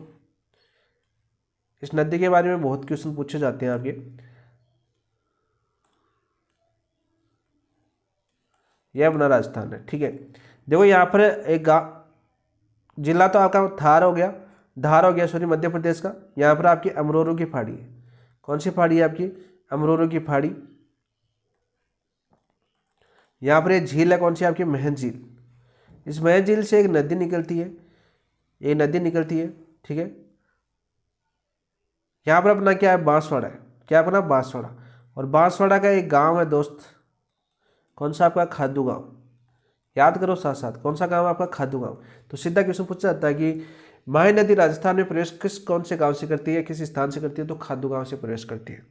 इस नदी के बारे में बहुत क्वेश्चन पूछे जाते हैं आपके। यह अपना राजस्थान है, ठीक है। देखो यहाँ पर एक जिला तो आपका धार हो गया, धार हो गया सॉरी, मध्य प्रदेश का। यहाँ पर आपकी अमरोरू की पहाड़ी है। कौन सी पहाड़ी है आपकी? अमरोरू की पहाड़ी। यहाँ पर एक झील है, कौन सी आपकी? महन झील। इस महन झील से एक नदी निकलती है, ये नदी निकलती है, ठीक है। यहाँ पर अपना क्या है? बांसवाड़ा है। क्या अपना? बांसवाड़ा। और बांसवाड़ा का एक गांव है दोस्त, कौन सा आपका? खादू गांव। याद करो साथ साथ, कौन सा गांव है आपका? खादू गांव। तो सीधा क्वेश्चन पूछा जाता है कि माही नदी राजस्थान में प्रवेश किस कौन से गांव से करती है, किस स्थान से करती है? तो खादू गांव से प्रवेश करती है।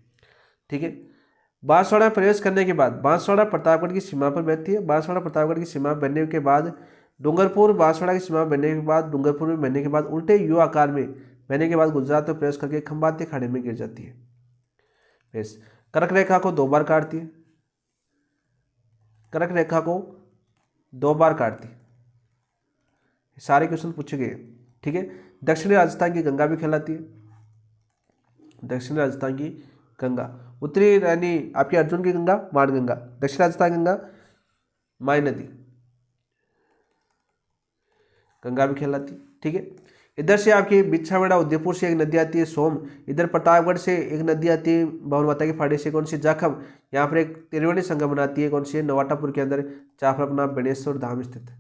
ठीक है। बांसवाड़ा प्रवेश करने के बाद बांसवाड़ा प्रतापगढ़ की सीमा पर बहती है। बांसवाड़ा प्रतापगढ़ की सीमा बनने के बाद डूंगरपुर, बांसवाड़ा की सीमा बनने के बाद डूंगरपुर में बनने के बाद उल्टे यू आकार में बनने के बाद गुजरात में प्रवेश करके खंबाती खाड़ी में गिर जाती है। बेस कर्क रेखा को 2 बार काटती है, कर्क रेखा को 2 बार काटती है। सारे क्वेश्चन पूछे गए। ठीक है। दक्षिणी राजस्थान की गंगा भी कहलाती है, दक्षिणी राजस्थान की गंगा। उत्तरी यानी आपकी अर्जुन की गंगा, बाण गंगा। दक्षिण राजस्थान गंगा माई नदी, गंगा भी कहलाती। ठीक है। इधर से आपकी बिछावेड़ा उदयपुर से एक नदी आती है सोम, इधर प्रतापगढ़ से एक नदी आती है भवन माता की फाड़ी से, कौन सी? जाखम। यहाँ पर एक त्रिवेणी संगम बनाती है, कौन सी है? नवाटापुर के अंदर, जहाँ पर अपना बेणेश्वर धाम स्थित है।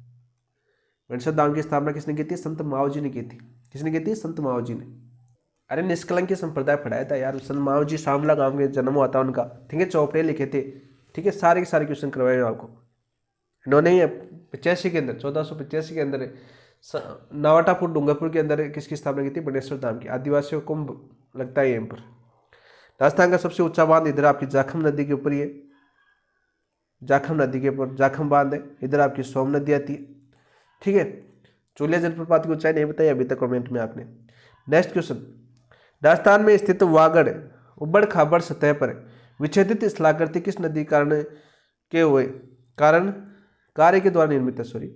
बेणेश्वर धाम की स्थापना किसने की थी? संत माओ जी ने की थी। किसने की थी? संत माओ जी ने। अरे निष्कलंकी संप्रदाय पढ़ाया था यार, संत माओ जी शामला गांव में जन्म हुआ था उनका। ठीक है। चौपड़े लिखे थे। ठीक है। सारे के सारे क्वेश्चन करवाए आपको इन्होंने ही 85 के अंदर, 1485 के अंदर नवाटापुर डूंगरपुर के अंदर किसकी स्थापना की थी? बनेश्वर धाम की। आदिवासियों को लगता है यहीं पर। राजस्थान का सबसे ऊंचा बांध इधर आपकी जाखम नदी के ऊपर ही है, जाखम नदी के ऊपर जाखम बांध है। इधर आपकी सोम नदी आती है। ठीक है। चूलिया जलप्रपात की ऊंचाई नहीं बताई अभी तक कमेंट में आपने। नेक्स्ट क्वेश्चन, राजस्थान में स्थित वागड़ उबड़ खाबड़ सतह पर विच्छेदित स्थलाकृति किस नदी कारण के हुए कारण कार्य के द्वारा निर्मित है? सॉरी,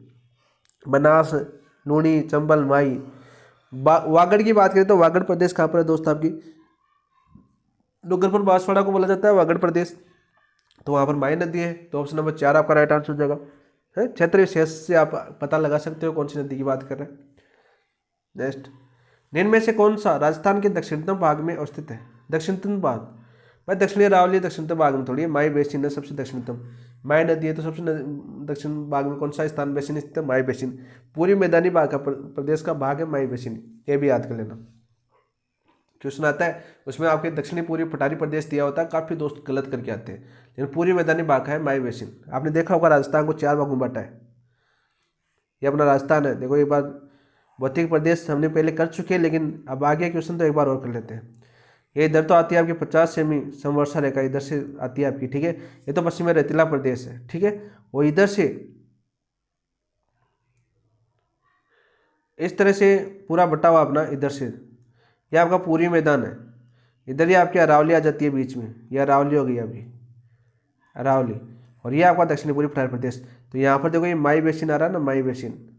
बनास, लूणी, चंबल, माई। वागड़ की बात करें तो वागड़ प्रदेश कहाँ पर है दोस्त? आपकी डूंगरपुर बांसवाड़ा को बोला जाता है वागड़ प्रदेश। तो वहाँ पर माई नदी है, तो ऑप्शन नंबर 4 आपका राइट आंसर हो जाएगा। है क्षेत्र विशेष से आप पता लगा सकते हो कौन सी नदी की बात कर रहे हैं। नेक्स्ट, निम्न में से कौन सा राजस्थान के दक्षिणतम भाग में अवस्थित है? दक्षिणतम भाग भाई दक्षिणी अरावली दक्षिणतम भाग में थोड़ी है, माई बेसिन है सबसे दक्षिणतम। माई नदी है तो सबसे दक्षिण भाग में कौन सा स्थान बेसिन स्थित है? माई बेसिन। पूरी मैदानी भाग का प्रदेश का भाग है माई बेसिन, ये भी याद कर लेना। क्वेश्चन आता है उसमें आपके दक्षिणी पूर्वी पठारी प्रदेश दिया होता है, काफी दोस्त गलत करके आते हैं, लेकिन पूरी मैदानी भाग है माई बेसिन। आपने देखा होगा राजस्थान को 4 भागों में बांटा है, ये अपना राजस्थान है। देखो एक बार भौतिक प्रदेश हमने पहले कर चुके हैं, लेकिन अब आगे क्वेश्चन तो एक बार और कर लेते हैं। ये इधर तो आती है आपकी 50 सेमी समवर्षा रेखा, इधर से आती है आपकी। ठीक है। ये तो पश्चिम में रेतीला प्रदेश है। ठीक है। वो इधर से इस तरह से पूरा बटा हुआ अपना इधर से, ये आपका पूरी मैदान है। इधर ही आपकी अरावली आ जाती है बीच में, ये अरावली हो गई अभी अरावली, और ये आपका दक्षिणी पूर्वी पठारी प्रदेश। तो यहाँ पर देखो ये माई बेसिन आ रहा है ना, माई बेसिन,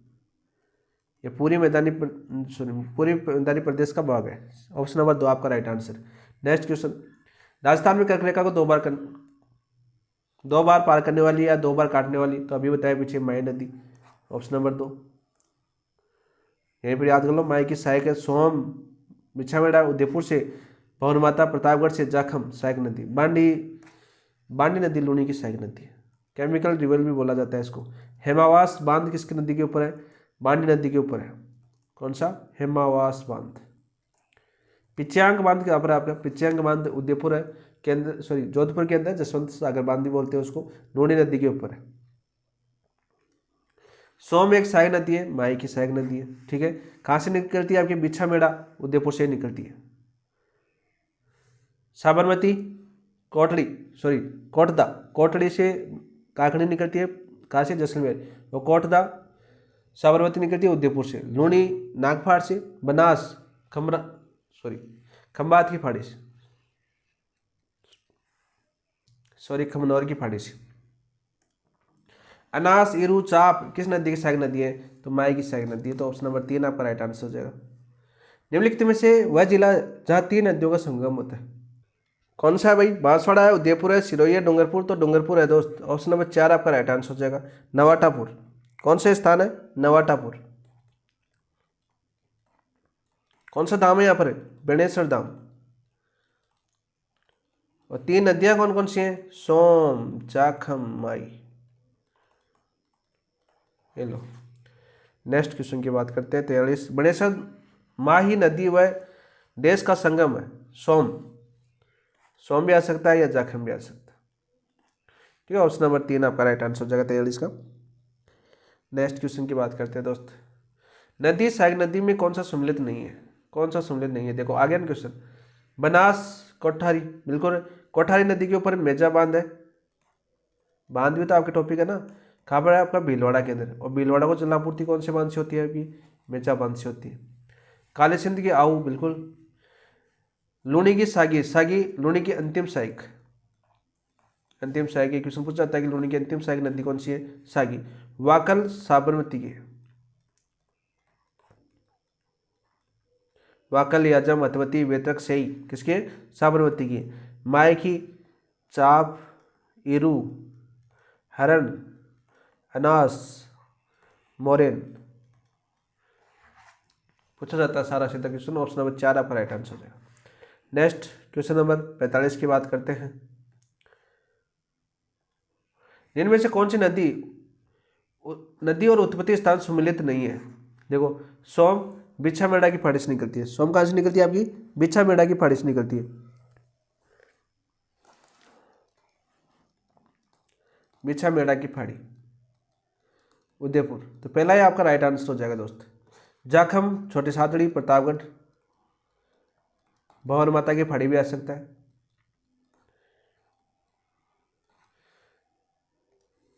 ये पूरी मैदानी पूरी मैदानी प्रदेश का भाग है। ऑप्शन नंबर 2 आपका right answer. Next question, Rajasthan में कर्क रेखा को 2 बार पार करने वाली या 2 बार काटने वाली? तो अभी बताया पीछे माई नदी, ऑप्शन नंबर 2। यहीं पर याद कर लो, माई की सहायक है सोम, बिछावेड़ा उदयपुर से, भवन माता प्रतापगढ़ से, जाखम सहायक नदी, बांडी नदी लूणी की सहायक नदी है। केमिकल रिवर भी बोला जाता है इसको। हेमावास बांध किसकी नदी के ऊपर है? बांडी नदी के ऊपर है। कौन सा? हेमावास बांध। पिच्यांग बांध कहाँ पर है आपका? पिच्यांग बांध उदयपुर है के अंदर, सॉरी जोधपुर के अंदर, जसवंत सागर बांध भी बोलते हैं उसको, लूणी नदी के ऊपर है। सोम एक सहायक नदी है, माई की सहायक नदी है। ठीक है। कहाँ से निकलती है? आपकी बिछामेड़ा उदयपुर से निकलती है। साबरमती कोटड़ी से काकड़ी निकलती है, कहाँ से? जैसलमेर। और कोटदा साबरमती निकलती है उदयपुर से। लूणी नागपाड़ से, बनास खंबात की फाड़ी से, खमनौर की फाड़ी से। अनास, इरू, चाप किस नदी की सहायक नदी है? तो माई की सहायक नदी है। तो ऑप्शन नंबर 3 आपका राइट आंसर हो जाएगा। निम्नलिखित में से वह जिला जहाँ 3 नदियों का संगम होता है कौन सा है भाई? बांसवाड़ा है, उदयपुर है, सिरोही है, डूंगरपुर। तो डूंगरपुर है दोस्त, ऑप्शन नंबर 4 आपका राइट आंसर हो जाएगा। नवाटापुर कौन सा स्थान है? नवाटापुर। कौन सा धाम है यहाँ पर? बेणेश्वर धाम। और 3 नदियां कौन कौन सी हैं? सोम, जाखम, माई। ये लो। नेक्स्ट क्वेश्चन की बात करते हैं। 43, बेणेश्वर माही नदी व देश का संगम है। सोम भी आ सकता है या जाखम भी आ सकता है। ठीक है। ऑप्शन नंबर 3 आपका राइट आंसर हो जाएगा 43 का। नेक्स्ट क्वेश्चन की बात करते हैं दोस्त। नदी सहायक नदी में कौन सा सम्मिलित नहीं है? कौन सा सम्मिलित नहीं है? देखो आगे ना क्वेश्चन, बनास कोठारी, बिल्कुल कोठारी नदी के ऊपर मेजा बांध है। बांध भी तो आपके टॉपिक है ना, कहाँ पर है आपका? भीलवाड़ा के अंदर। और भीलवाड़ा को जलापूर्ति कौन से बांध से होती है आपकी? मेचा बांध से होती है। काली सिंध की आऊ, बिल्कुल। लूणी की सागी, सागी लूणी की अंतिम सहायक, अंतिम सहायक क्वेश्चन पूछा जाता है कि लूणी की अंतिम सहायक नदी कौन सी है? सागी। वाकल साबरमती की, वाकल याजम अतवती वेतरक सही किसके? साबरमती की। मायखी चाप इरू हरण अनास मोरेन पूछा जाता है सारा सीधा क्वेश्चन। ऑप्शन नंबर 4 आपका राइट आंसर है। नेक्स्ट क्वेश्चन नंबर 45 की बात करते हैं। इनमें से कौन सी नदी नदी और उत्पत्ति स्थान सम्मिलित नहीं है? देखो सोम बिछा मेढ़ा की पहाड़ी से निकलती है। सोम कहाँ से निकलती है आपकी? बिछा मेढ़ा की पहाड़ी से निकलती है। बिछा मेढ़ा की पहाड़ी उदयपुर, तो पहला ही आपका राइट आंसर हो जाएगा दोस्त। जाखम छोटी सातड़ी प्रतापगढ़, भवन माता की पहाड़ी भी आ सकता है।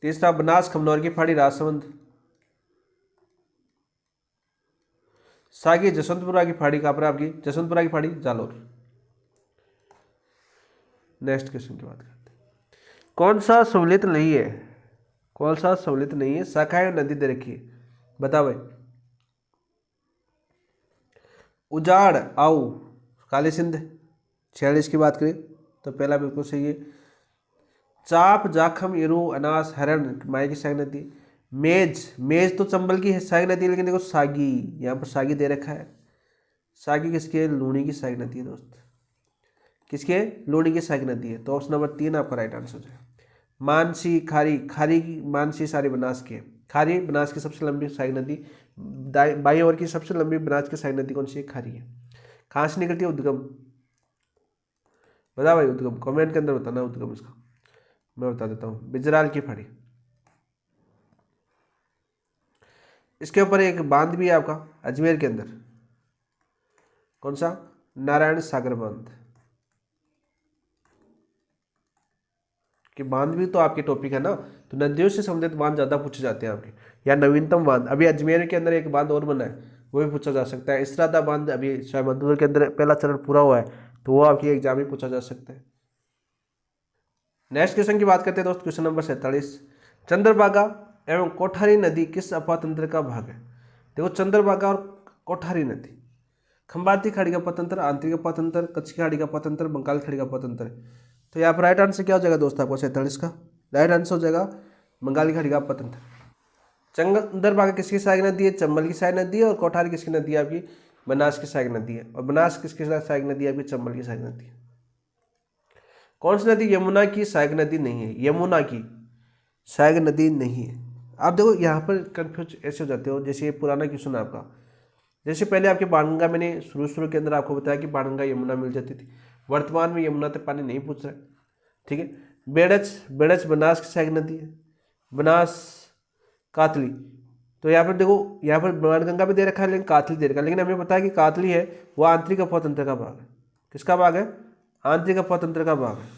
तीसरा बनास खमनौर की पहाड़ी राजसमंद। सागी जसवंतपुरा की पहाड़ी कहाँ पर आपकी? जसवंतपुरा की पहाड़ी जालोर। नेक्स्ट क्वेश्चन की बात करते हैं। कौन सा सम्मिलित नहीं है? कौन सा सम्मिलित नहीं है? शाखाएं नदी दे रखी है, बताओ भाई। उजाड़ आओ काली सिंध 46 की बात करें तो पहला बिल्कुल सही है। चाप जाखम इरू अनास हरण माई की सहायक नदी। मेज, मेज तो चंबल की सहायक नदी है, लेकिन देखो सागी, यहाँ पर सागी दे रखा है। सागी किसके? लूणी की सहायक नदी है दोस्त। किसके? लूणी की सहायक नदी है। तो ऑप्शन नंबर 3 आपका राइट आंसर है। मानसी खारी, खारी मानसी सारी बनास की है। खारी बनास की सबसे लंबी सहायक नदी, बाई ओर की सबसे लंबी बनास की सहायक नदी कौन सी है? खारी है। कहाँ से निकलती है? उद्गम, बता भाई उद्गम, कमेंट के अंदर बताना उद्गम इसका, मैं बता देता हूँ। बिजराल की पहाड़ी, इसके ऊपर एक बांध भी है आपका अजमेर के अंदर। कौन सा? नारायण सागर बांध। कि बांध भी तो आपके टॉपिक है ना, तो नदियों से संबंधित बांध ज़्यादा पूछे जाते हैं आपके, या नवीनतम बांध। अभी अजमेर के अंदर एक बांध और बना है, वो भी पूछा जा सकता है। इसरादा बांध अभी शायद मधुपुर के अंदर पहला चरण पूरा हुआ है, तो वो आपकी एग्जाम में पूछा जा सकता है। नेक्स्ट क्वेश्चन की बात करते हैं दोस्त, क्वेश्चन नंबर 47। चंद्रभागा एवं कोठारी नदी किस अपातंत्र का भाग है? देखो चंद्रभागा और कोठारी नदी, खंबाती खाड़ी का अपातंत्र, आंतरिक अपातंत्र, कच्छ की खाड़ी का अपातंत्र, बंगाल खाड़ी का अपातंत्र। तो यहाँ पर राइट आंसर क्या हो जाएगा दोस्त आपको? 47 का राइट आंसर हो जाएगा बंगाल की खाड़ी का अपातंत्र। चंद्रभागा किसकी सहायक नदी है? चंबल की सहायक नदी है। और कोठारी किसकी नदी है आपकी? बनास की सहायक नदी है। और बनास किसकी सहायक नदी है आपकी? चंबल की सहायक नदी है। कौन सी नदी यमुना की सहायक नदी नहीं है? यमुना की सहायक नदी नहीं है। आप देखो यहाँ पर कंफ्यूज ऐसे हो जाते हो, जैसे ये पुराना क्वेश्चन है आपका। जैसे पहले आपके बाणगंगा, मैंने शुरू के अंदर आपको बताया कि बाणगंगा यमुना मिल जाती थी। वर्तमान में यमुना तक पानी नहीं पूछ रहा है, ठीक है। बेड़च, बेड़च बनास की सहायक नदी है। बनास कातली, तो यहाँ पर देखो, यहाँ पर बाणगंगा भी दे रखा है, लेकिन कातली दे रखा है। लेकिन हमें पता है कि कातली है वो आंतरिक अफवातंत्र का भाग है। किसका भाग है? आंतरिक अफवातंत्र का भाग है।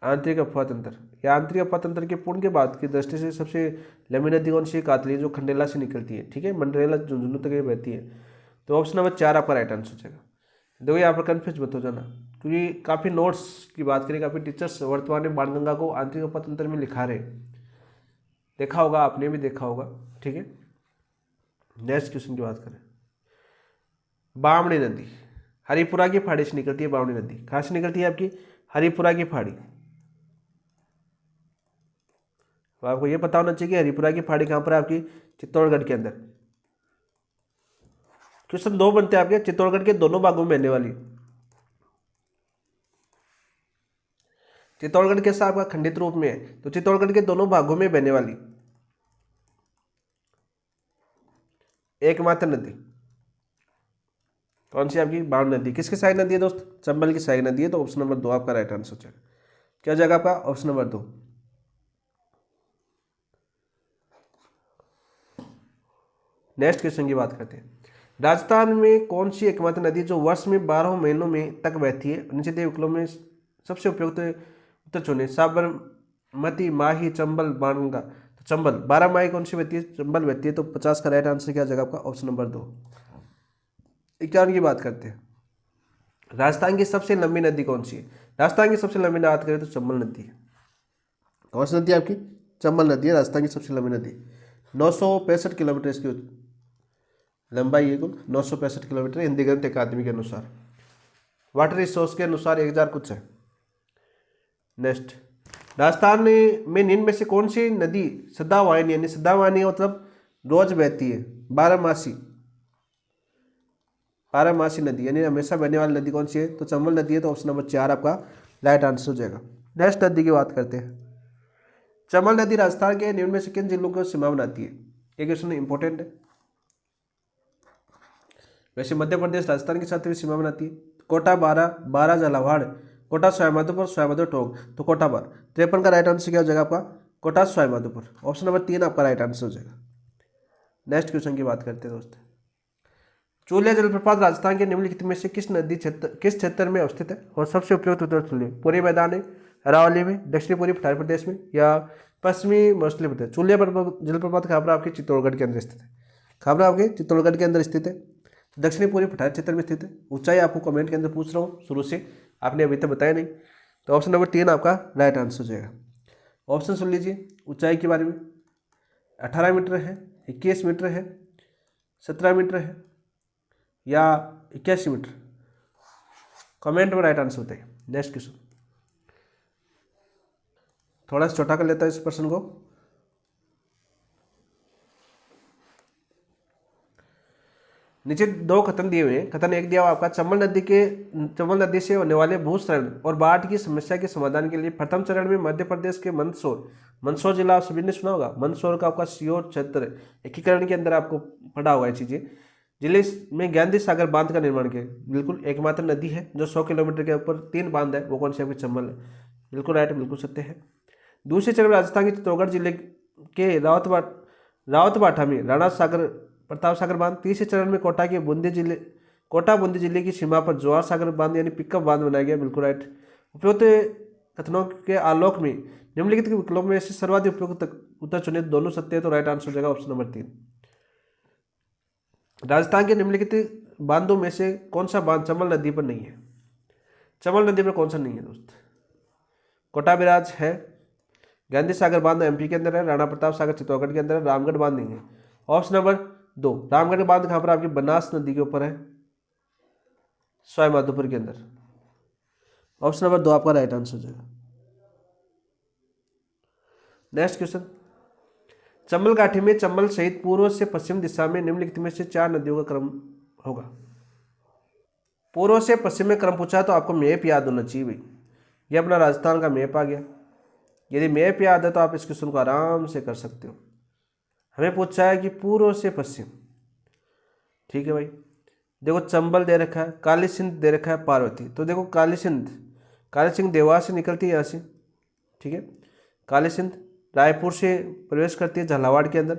आंतरिक अफवातंत्र या आंतरिक अफवातंत्र के पूर्ण के बाद की दृष्टि से सबसे लंबी नदी कौन सी? कातली, जो खंडेला से निकलती है, ठीक है। मंडरेला झुंझुनू तक बहती है। तो ऑप्शन नंबर 4 आपका राइट आंसर हो जाएगा। देखो यहाँ पर कन्फ्यूज मत हो जाना, क्योंकि काफ़ी नोट्स की बात करें, काफ़ी टीचर्स वर्तमान में बाणगंगा को आंतरिक अफवातंत्र में लिखा रहे, देखा होगा आपने भी देखा होगा, ठीक है। नेक्स्ट क्वेश्चन की बात करें। बामणी नदी हरिपुरा की पहाड़ी से निकलती है। बामणी नदी कहाँ से निकलती है आपकी? हरिपुरा की पहाड़ी। तो आपको ये पता होना चाहिए कि हरिपुरा की पहाड़ी कहाँ पर है आपकी? चित्तौड़गढ़ के अंदर। क्वेश्चन 2 बनते हैं आपके, चित्तौड़गढ़ के दोनों भागों में बहने वाली। चित्तौड़गढ़ कैसा आपका खंडित रूप में है, तो चित्तौड़गढ़ के दोनों भागों में बहने वाली एकमात्र नदी कौन सी आपकी? बाण नदी। किसकी सहायक नदी है दोस्त? चंबल की सहायक नदी है। तो ऑप्शन नंबर 2 आपका राइट आंसर हो जाएगा। क्या हो जाएगा आपका? Option number 2। नेक्स्ट क्वेश्चन की बात करते हैं। राजस्थान में कौन सी एकमात्र नदी जो वर्ष में 12 महीनों में तक बहती है? नीचे दिए विकल्पों में सबसे उपयुक्त उत्तर चुने। साबरमती, माही, चंबल, बाणगंगा। तो चंबल 12 माही कौन सी बहती है? चंबल बहती है। तो 50 का राइट आंसर क्या जगह आपका? Option number 2। 51 की बात करते हैं। राजस्थान की सबसे लंबी नदी कौन सी है? राजस्थान की सबसे लंबी बात करें तो चंबल नदी है। कौन सी नदी है आपकी? चंबल नदी है राजस्थान की सबसे लंबी नदी। 965 किलोमीटर इसकी लंबाई है कुल, 965 किलोमीटर हिंदी ग्रंथ अकादमी के अनुसार। वाटर रिसोर्स के अनुसार 1000 कुछ है। नेक्स्ट, राजस्थान में निम्न में से कौन सी नदी सदावाहिनी, यानी सदावाहिनी मतलब रोज बहती है, बारहमासी नदी, यानी हमेशा बहने वाली नदी कौन सी है? तो चंबल नदी है। तो ऑप्शन नंबर 4 आपका राइट आंसर हो जाएगा। नेक्स्ट नदी की बात करते हैं। चंबल नदी राजस्थान के निम्न में से किन जिलों को सीमा बनाती है? ये क्वेश्चन इंपॉर्टेंट है। वैसे मध्य प्रदेश राजस्थान के साथ भी सीमा बनाती है। कोटा, बारह झालावाड़, कोटा, सवाईमाधोपुर, सवाईमाधोपुर, टोंक। तो कोटा 53 का राइट आंसर क्या हो जाएगा आपका? कोटा, सवाईमाधोपुर। ऑप्शन नंबर 3 आपका राइट आंसर हो जाएगा। नेक्स्ट क्वेश्चन की बात करते हैं दोस्त। चूलिया जलप्रपात राजस्थान के निम्नलिखित में से किस क्षेत्र में अवस्थित है? और सबसे उपयुक्त उत्तर चुनिए। पूर्वी मैदान है, अरावली में, दक्षिणी पूर्वी पठारी प्रदेश में, या पश्चिमी मौसली प्रदेश। चूलिया जलप्रपात खाबरा आपके चित्तौड़गढ़ के अंदर स्थित है। खाबरा आपके चित्तौड़गढ़ के अंदर स्थित है, दक्षिणी पूर्वी पठारी क्षेत्र में स्थित है। ऊंचाई आपको कमेंट के अंदर पूछ रहा हूँ, शुरू से आपने अभी तक बताया नहीं। तो ऑप्शन नंबर 3 आपका राइट आंसर हो जाएगा। ऑप्शन सुन लीजिए ऊंचाई के बारे में। 18 मीटर है, 21 मीटर है, 17 मीटर है, या 81 मीटर। कमेंट में राइट आंसर होता है। नेक्स्ट क्वेश्चन थोड़ा सा छोटा कर लेता है इस प्रश्न को। नीचे 2 कथन दिए हुए हैं। कथन 1 दिया हुआ आपका, चंबल नदी से होने वाले भूस्खलन और बाढ़ की समस्या के समाधान के लिए प्रथम चरण में मध्य प्रदेश के मंदसौर जिला, आप सभी ने सुना होगा। मंदसौर का आपका सीहोर क्षेत्र एकीकरण के अंदर आपको पढ़ा होगा ये चीजें। जिले में गांधी सागर बांध का निर्माण किया। बिल्कुल एकमात्र नदी है जो 100 किलोमीटर के ऊपर 3 बांध है, वो कौन सी आपकी? चंबल है। बिल्कुल राइट, बिल्कुल सत्य है। दूसरे चरण में राजस्थान के चित्तौड़गढ़ जिले के रावतबाठा में राणा सागर प्रताप सागर बांध। तीसरे चरण में कोटा बूंदी जिले की सीमा पर जवाहर सागर बांध यानी पिकअप बांध बनाया गया। बिल्कुल राइट। उपयुक्त कथनों के आलोक में निम्नलिखित के विकल्पों में से सर्वाधिक उपयुक्त उत्तर चुने। दोनों सत्य है, तो राइट आंसर हो जाएगा ऑप्शन नंबर 3। राजस्थान के निम्नलिखित बांधों में से कौन सा बांध चंबल नदी पर नहीं है? चंबल नदी पर कौन सा नहीं है दोस्त? कोटा बिराज है, गांधी सागर बांध एमपी के अंदर है, राणा प्रताप सागर चित्तौड़गढ़ के अंदर है, रामगढ़ बांध नहीं है। ऑप्शन नंबर 2 रामगढ़ बांध कहां पर? आपकी बनास नदी के ऊपर है, सवाईमाधोपुर के अंदर। ऑप्शन नंबर 2 आपका राइट आंसर हो जाएगा। नेक्स्ट क्वेश्चन, चंबल घाटी में चंबल सहित पूर्व से पश्चिम दिशा में निम्नलिखित में से 4 नदियों का क्रम होगा। पूर्व से पश्चिम में क्रम पूछा तो आपको मैप याद होना चाहिए भाई। ये अपना राजस्थान का मैप आ गया। यदि मैप याद है तो आप इस क्वेश्चन को आराम से कर सकते हो। हमें पूछा है कि पूर्व से पश्चिम, ठीक है भाई। देखो चंबल दे रखा है, काली सिंध दे रखा है, पार्वती। तो देखो काली सिंध देवास से निकलती है यहाँ से, ठीक है। काली सिंध रायपुर से प्रवेश करती है झालावाड़ के अंदर,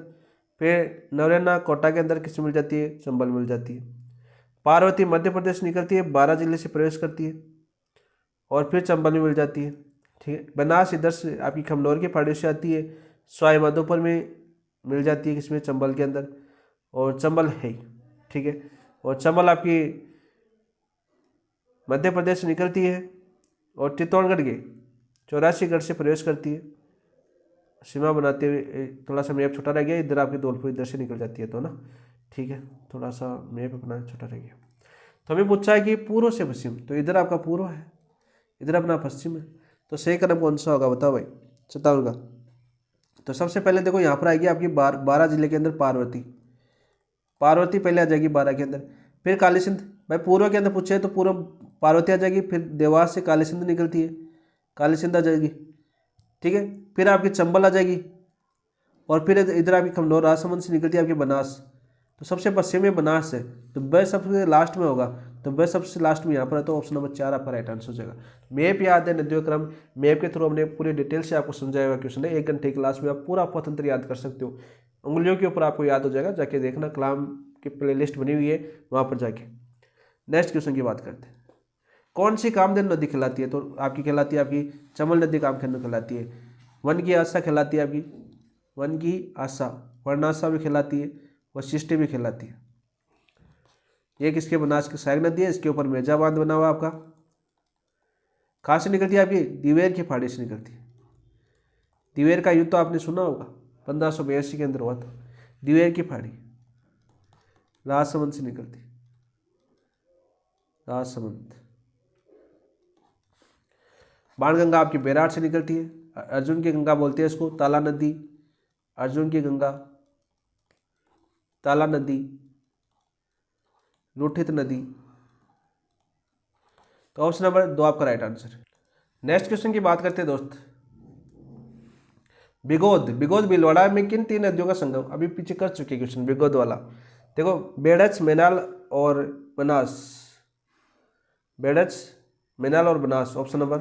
फिर नवरैना कोटा के अंदर किसमें मिल जाती है? चंबल मिल जाती है। पार्वती मध्य प्रदेश से निकलती है, 12 जिले से प्रवेश करती है और फिर चंबल में मिल जाती है, ठीक है। बनास इधर से आपकी खमनौर की पहाड़ियों से आती है, सवाईमाधोपुर में मिल जाती है किसमें? चंबल के अंदर, और चंबल है, ठीक है। और चंबल आपकी मध्य प्रदेश से निकलती है और चित्तौड़गढ़ के 84 गढ़ से प्रवेश करती है, सीमा बनाते हुए। थोड़ा सा मैप छोटा रह गया, इधर आपकी धौलपुर इधर से निकल जाती है, तो ना, ठीक है। थोड़ा सा मैप अपना छोटा रह गया। तो हमें पूछा है कि पूर्व से पश्चिम, तो इधर आपका पूर्व है, इधर अपना पश्चिम है। तो सही कदम कौन सा होगा बताओ भाई, 57 का। तो सबसे पहले देखो यहाँ पर आएगी आपकी 12 जिले के अंदर पार्वती पहले आ जाएगी 12 के अंदर। फिर काली सिंध, भाई पूर्व के अंदर पूछे तो पूर्व पार्वती आ जाएगी, फिर देवास से काली सिंध निकलती है, काली सिंध आ जाएगी, ठीक है। फिर आपकी चंबल आ जाएगी और फिर इधर आपकी खमनौर राजसमंद से निकलती है आपकी बनास। तो सबसे पश्चिम में बनास है, तो वह सबसे लास्ट में होगा, तो वह सबसे लास्ट में यहाँ पर है। तो ऑप्शन नंबर 4 आपका राइट आंसर हो जाएगा। मैप याद है नदियों क्रम, मैप के थ्रू हमने पूरी डिटेल से आपको समझाया हुआ क्वेश्चन है। 1 घंटे की क्लास में आप पूरा स्वतंत्र याद कर सकते हो। उंगलियों के ऊपर आपको याद हो जाएगा, जाके देखना, कलाम की प्लेलिस्ट बनी हुई है वहाँ पर जाके। नेक्स्ट क्वेश्चन की बात करते हैं। कौन सी कामधेनु नदी कहलाती है? तो आपकी कहलाती है आपकी चमल नदी कामधेनु कहलाती है। वन की आशा कहलाती है आपकी वन की आशा, वर्णाशा भी कहलाती है, वशिष्ठी भी कहलाती है। ये किसके बनास की सहायक नदी है, इसके ऊपर मेजा बांध बना हुआ आपका। कहाँ से निकलती है आपकी? दिवेर की पहाड़ी से निकलती है। दिवेर का युद्ध तो आपने सुना होगा, 1582 के अंदर हुआ था। दिवेर की पहाड़ी राजसमंद से निकलती है, राजसमंद। बाणगंगा आपकी बैराट से निकलती है। अर्जुन की गंगा बोलते हैं इसको, ताला नदी, अर्जुन की गंगा, ताला नदी, लुठित नदी। तो ऑप्शन नंबर 2 आपका राइट आंसर। नेक्स्ट क्वेश्चन की बात करते हैं दोस्त। बिगोद, बिगोद भीलवाड़ा में किन 3 नदियों का संगम? अभी पीछे कर चुके क्वेश्चन बिगोद वाला। देखो, बेड़च, मेनाल और बनास। बेड़च, मेनाल और बनास, ऑप्शन नंबर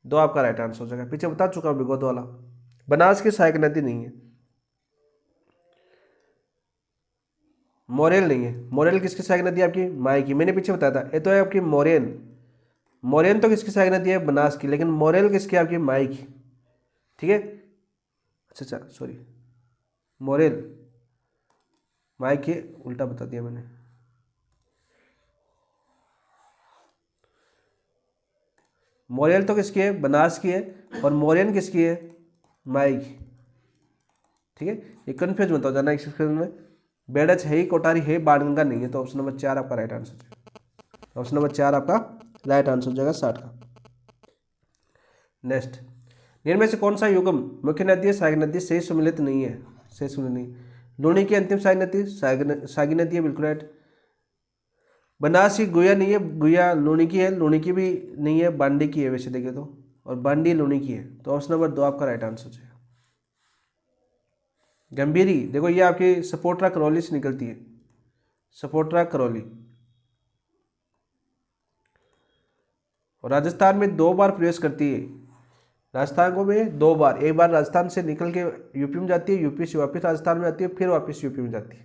2 आपका राइट आंसर हो जाएगा। पीछे बता चुका हूं बिगोद वाला। बनास की सहायक नदी नहीं है, मोरेल नहीं है। मोरेल किसकी सहायक नदी है आपकी? माई की, मैंने पीछे बताया था। ये तो है आपकी मोरेन। मोरेन तो किसकी सहायक नदी है? बनास की, लेकिन मोरेल किसकी? आपकी माई की। ठीक है, अच्छा सॉरी, मोरेल माई की, उल्टा बता दिया मैंने। मोरेल तो किसकी है? बनास की है, और मोरेन किसकी है? माई की। ठीक है, ये कन्फ्यूज मत हो जाना इस क्वेश्चन में। बेड़च है ही, कोटारी है, बाणगंगा नहीं है। तो ऑप्शन नंबर 4 आपका राइट आंसर है। ऑप्शन नंबर 4 आपका राइट आंसर हो जाएगा 60 का। नेक्स्ट, इनमें से कौन सा युगम मुख्य नदी है, सहायक नदी से सम्मिलित नहीं है? से सम्मिलित नहीं। लूणी की अंतिम सहायक नदी सागी नदी है, बिल्कुल राइट। बनास की गुया नहीं है, गुया लूणी की है, लूणी की भी नहीं है, बांडी की है वैसे देखे तो, और बांडी लूणी की है। तो ऑप्शन नंबर 2 आपका राइट आंसर है। गंभीरी, देखो ये आपकी सपोट्रा करौली से निकलती है, सपोट्रा करौली। और राजस्थान में 2 बार प्रवेश करती है। राजस्थान को में 2 बार, एक बार राजस्थान से निकल के यूपी में जाती है, यूपी से वापस राजस्थान में आती है, फिर वापस यूपी में जाती है।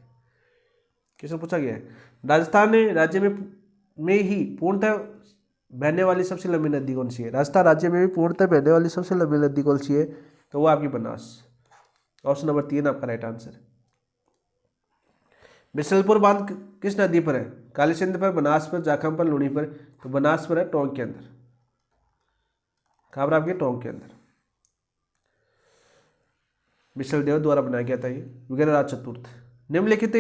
क्वेश्चन पूछा गया है। राजस्थान राज्य में ही पूर्णतः बहने वाली सबसे लंबी नदी कौन सी है? राजस्थान राज्य में भी पूर्णतः बहने वाली सबसे लंबी नदी कौन सी है? तो वो आपकी बनास। ऑप्शन नंबर 3 आपका राइट आंसर है। बिसलपुर बांध किस नदी पर है? काली सिंध पर, बनास पर, जाखम पर, लूणी पर? तो बनास पर है, टोंक के अंदर। कहाँ पर? आपके टोंक के अंदर। विशल देव द्वारा बनाया गया था ये, वगैरह राज चतुर्थ। निम्नलिखित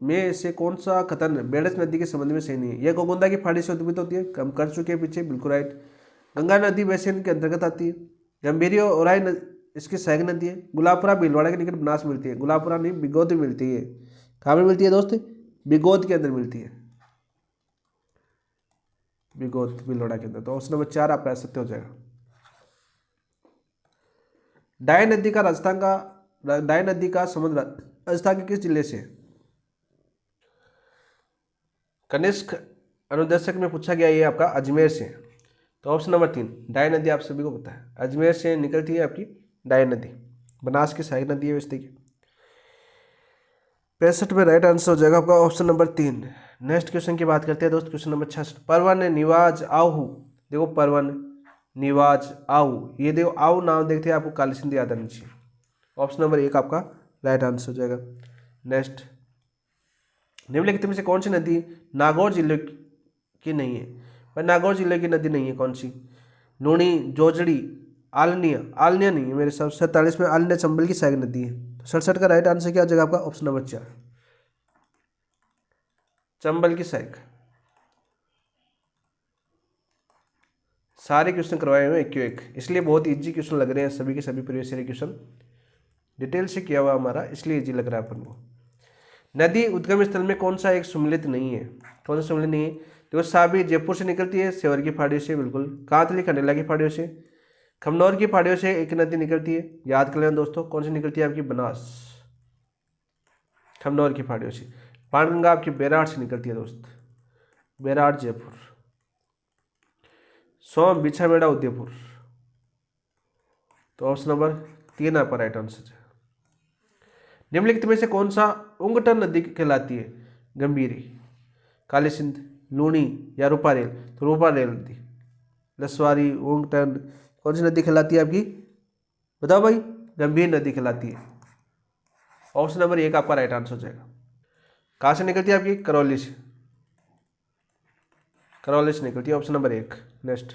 में से कौन सा कथन बेड़च नदी के संबंध में सही नहीं है? यह गोगुंदा की पहाड़ी से उद्भित होती है, कम कर चुके हैं पीछे, बिल्कुल राइट। गंगा नदी बेसिन के अंतर्गत आती है। गंभीरी और ओराई इसकी सहायक नदी है। गुलाबपुरा भीलवाड़ा के निकट बनास मिलती है। गुलाबपुरा नहीं, बिगोद में मिलती है। कहाँ में मिलती है दोस्त? बिगोद के अंदर मिलती है, बिगोद भीलवाड़ा के अंदर। तो ऑप्शन नंबर 4 आपका सत्य हो जाएगा। डाय नदी का संबंध राजस्थान के किस जिले से? कनिष्क अनुदेशक में पूछा गया, ये आपका अजमेर से। तो ऑप्शन नंबर 3 डाय नदी आप सभी को पता है, अजमेर से निकलती है आपकी डाय नदी, बनास की सहायक नदी है वैसे की। 65 में राइट आंसर हो जाएगा आपका ऑप्शन नंबर 3। नेक्स्ट क्वेश्चन की बात करते हैं दोस्त, क्वेश्चन नंबर 66। परवन निवाज आहू, देखो परवन निवाज आहू, ये देखो आहू नाम देखते हैं आपको काली सिंध याद आनी चाहिए। ऑप्शन नंबर 1 आपका राइट आंसर हो जाएगा। नेक्स्ट, निम्नलिखित में से कौन सी नदी नागौर जिले की नहीं है? पर नागौर जिले की नदी नहीं है, कौन सी? लूणी, जोजड़ी, आलनिया? आलनिया नहीं है मेरे हिसाब से। 47 में आलनिया चंबल की सहायक नदी है। 67 का राइट आंसर क्या हो जाएगा आपका? ऑप्शन नंबर 4 चंबल की सहायक। सारे क्वेश्चन करवाए हुए एक, इसलिए बहुत इजी क्वेश्चन लग रहे हैं सभी के सभी प्रीवियस ईयर क्वेश्चन डिटेल से किया हुआ हमारा, इसलिए इजी लग रहा है अपन को। नदी उद्गम स्थल में कौन सा एक सम्मिलित नहीं है? कौन सा सम्मिलित नहीं है? देखो साबी जयपुर से निकलती है, सेवर की पहाड़ियों से, बिल्कुल। कांतली खंडेला की पहाड़ियों से। खमनौर की पहाड़ियों से एक नदी निकलती है, याद कर लेना दोस्तों, कौन सी निकलती है आपकी? बनास, खमनौर की पहाड़ियों से। बाणगंगा आपकी बैराट से निकलती है दोस्त, बैराट जयपुर। सोम बिछामेड़ा उदयपुर। तो ऑप्शन नंबर 3 आपका राइट आंसर है। निम्नलिखित में से कौन सा उंगटन नदी कहलाती है? गंभीरी, काली सिंध, लूणी या रूपारेल? तो रूपारेल नदी। लसवारी, उंगटन, कौन सी नदी कहलाती है आपकी? बताओ भाई। गंभीर नदी कहलाती है। ऑप्शन नंबर 1 आपका राइट आंसर हो जाएगा। कहाँ से निकलती है आपकी? करौली से। करौली से निकलती है, ऑप्शन नंबर 1। नेक्स्ट,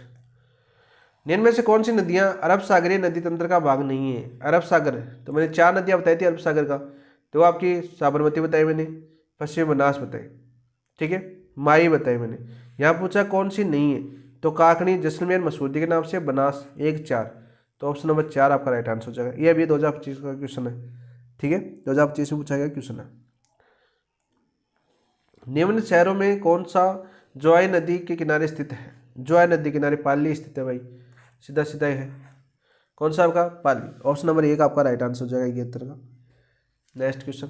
निम्न में से कौन सी नदियां अरब सागरीय नदी तंत्र का भाग नहीं है? अरब सागर, तो मैंने 4 नदियां बताई थी अरब सागर का, तो आपकी साबरमती बताई मैंने, पश्चिम बनास बताई, ठीक है, माई बताई मैंने। यहाँ पूछा कौन सी नहीं है, तो काकनी, जैसलमेर, मसूरी के नाम से, बनास, 1, 4, तो ऑप्शन नंबर 4 आपका राइट आंसर हो जाएगा। ये अभी 2025 का क्वेश्चन है, ठीक है, 2025 में पूछा गया क्वेश्चन है। निम्न शहरों में कौन सा जोआई नदी के किनारे स्थित है? जोआई नदी किनारे पाली स्थित है भाई, सीधा सीधा ही है। कौन सा आपका? पाली, ऑप्शन नंबर 1 आपका राइट आंसर हो जाएगा 71 का। नेक्स्ट क्वेश्चन,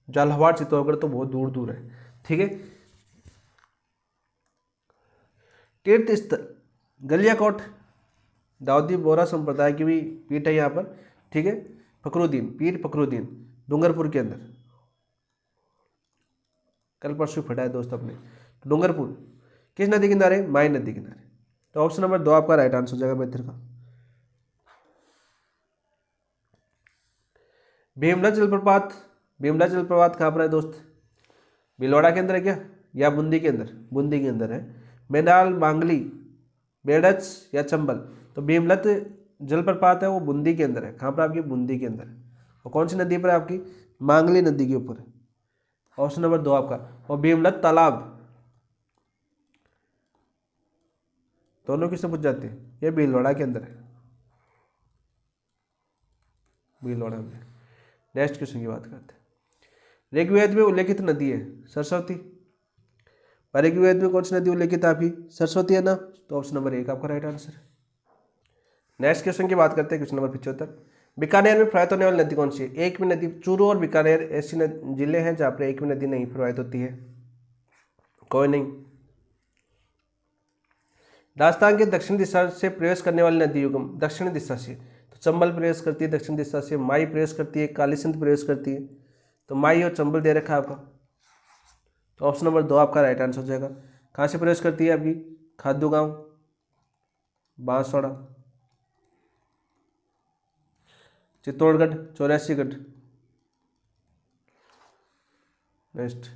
झालावाड़ चित्तौड़गढ़ तो बहुत दूर दूर है, ठीक है। तीर्थ स्थल गलियाकोट, दाऊदी बोहरा संप्रदाय की भी पीठ है यहाँ पर, ठीक है। फखरुद्दीन, पीर फखरुद्दीन, डूंगरपुर के अंदर, कल परसों फटा है दोस्त अपने। डूंगरपुर किस नदी किनारे? माई नदी किनारे, तो ऑप्शन नंबर 2 आपका राइट आंसर हो जाएगा 72 का। भीमला जलप्रपात, भीमला जलप्रपात कहाँ पर है दोस्त? भीलवाड़ा के अंदर है क्या, या बूंदी के अंदर? बूंदी के अंदर है। मैदाल, बांगली, बेड़च या चंबल? तो भीमलत जलप्रपात है वो बूंदी के अंदर है। कहाँ पर आपकी? बूंदी के अंदर है। और कौन सी नदी पर है आपकी? मांगली नदी के ऊपर है, ऑप्शन नंबर 2 आपका। और भीमलत तालाब, दोनों किससे पूछ जाते हैं? ये भीलवाड़ा के अंदर है, भीलवाड़ा में। नेक्स्ट क्वेश्चन की बात करते हैं। ऋग्वेद में उल्लेखित नदी है सरस्वती। ऋग्वेद में कौन सी नदी उल्लेखित है आपकी? सरस्वती है ना, तो ऑप्शन नंबर 1 आपका राइट आंसर है। नेक्स्ट क्वेश्चन की बात करते हैं, क्वेश्चन नंबर 75। बीकानेर में प्रवाहित होने वाली नदी कौन सी है? एक में नदी, चूरू और बीकानेर ऐसी जिले हैं जहाँ पर एक में नदी नहीं प्रवाहित होती है, कोई नहीं। राजस्थान के दक्षिण दिशा से प्रवेश करने वाली नदी युगम, दक्षिण दिशा से, तो चंबल प्रवेश करती है दक्षिण दिशा से, माई प्रवेश करती है, काली सिंध प्रवेश करती है, तो माई और चंबल दे रखा है आपका, तो ऑप्शन नंबर 2 आपका राइट आंसर हो जाएगा। कहाँ से प्रवेश करती है आपकी? खादू गांव, बांसवाड़ा, चित्तौड़गढ़, 84गढ़। नेक्स्ट,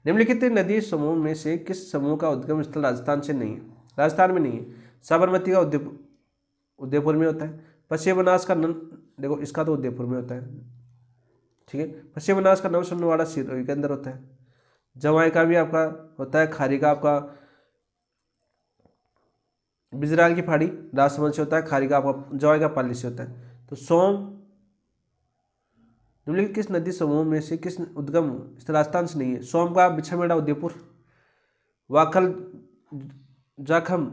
निम्नलिखित नदी समूह में से किस समूह का उद्गम स्थल राजस्थान से नहीं है? राजस्थान में नहीं है। साबरमती का उदयपुर में होता है। पश्चिम बनास का देखो इसका तो उदयपुर में होता है, ठीक है। पश्चिम बनास का नव सोनवाड़ा सिरोही के अंदर होता है। जवाई का भी आपका होता है। खारी का आपका बिजराल की फाड़ी राजसमंद से होता है। खारी का आपका जवाई का पाली से होता है। तो सोम, निम्नलिखित किस नदी समूह में से किस उद्गम स्थल राजस्थान से नहीं है? सोम का बिछामेड़ा उदयपुर, वाखल जाखम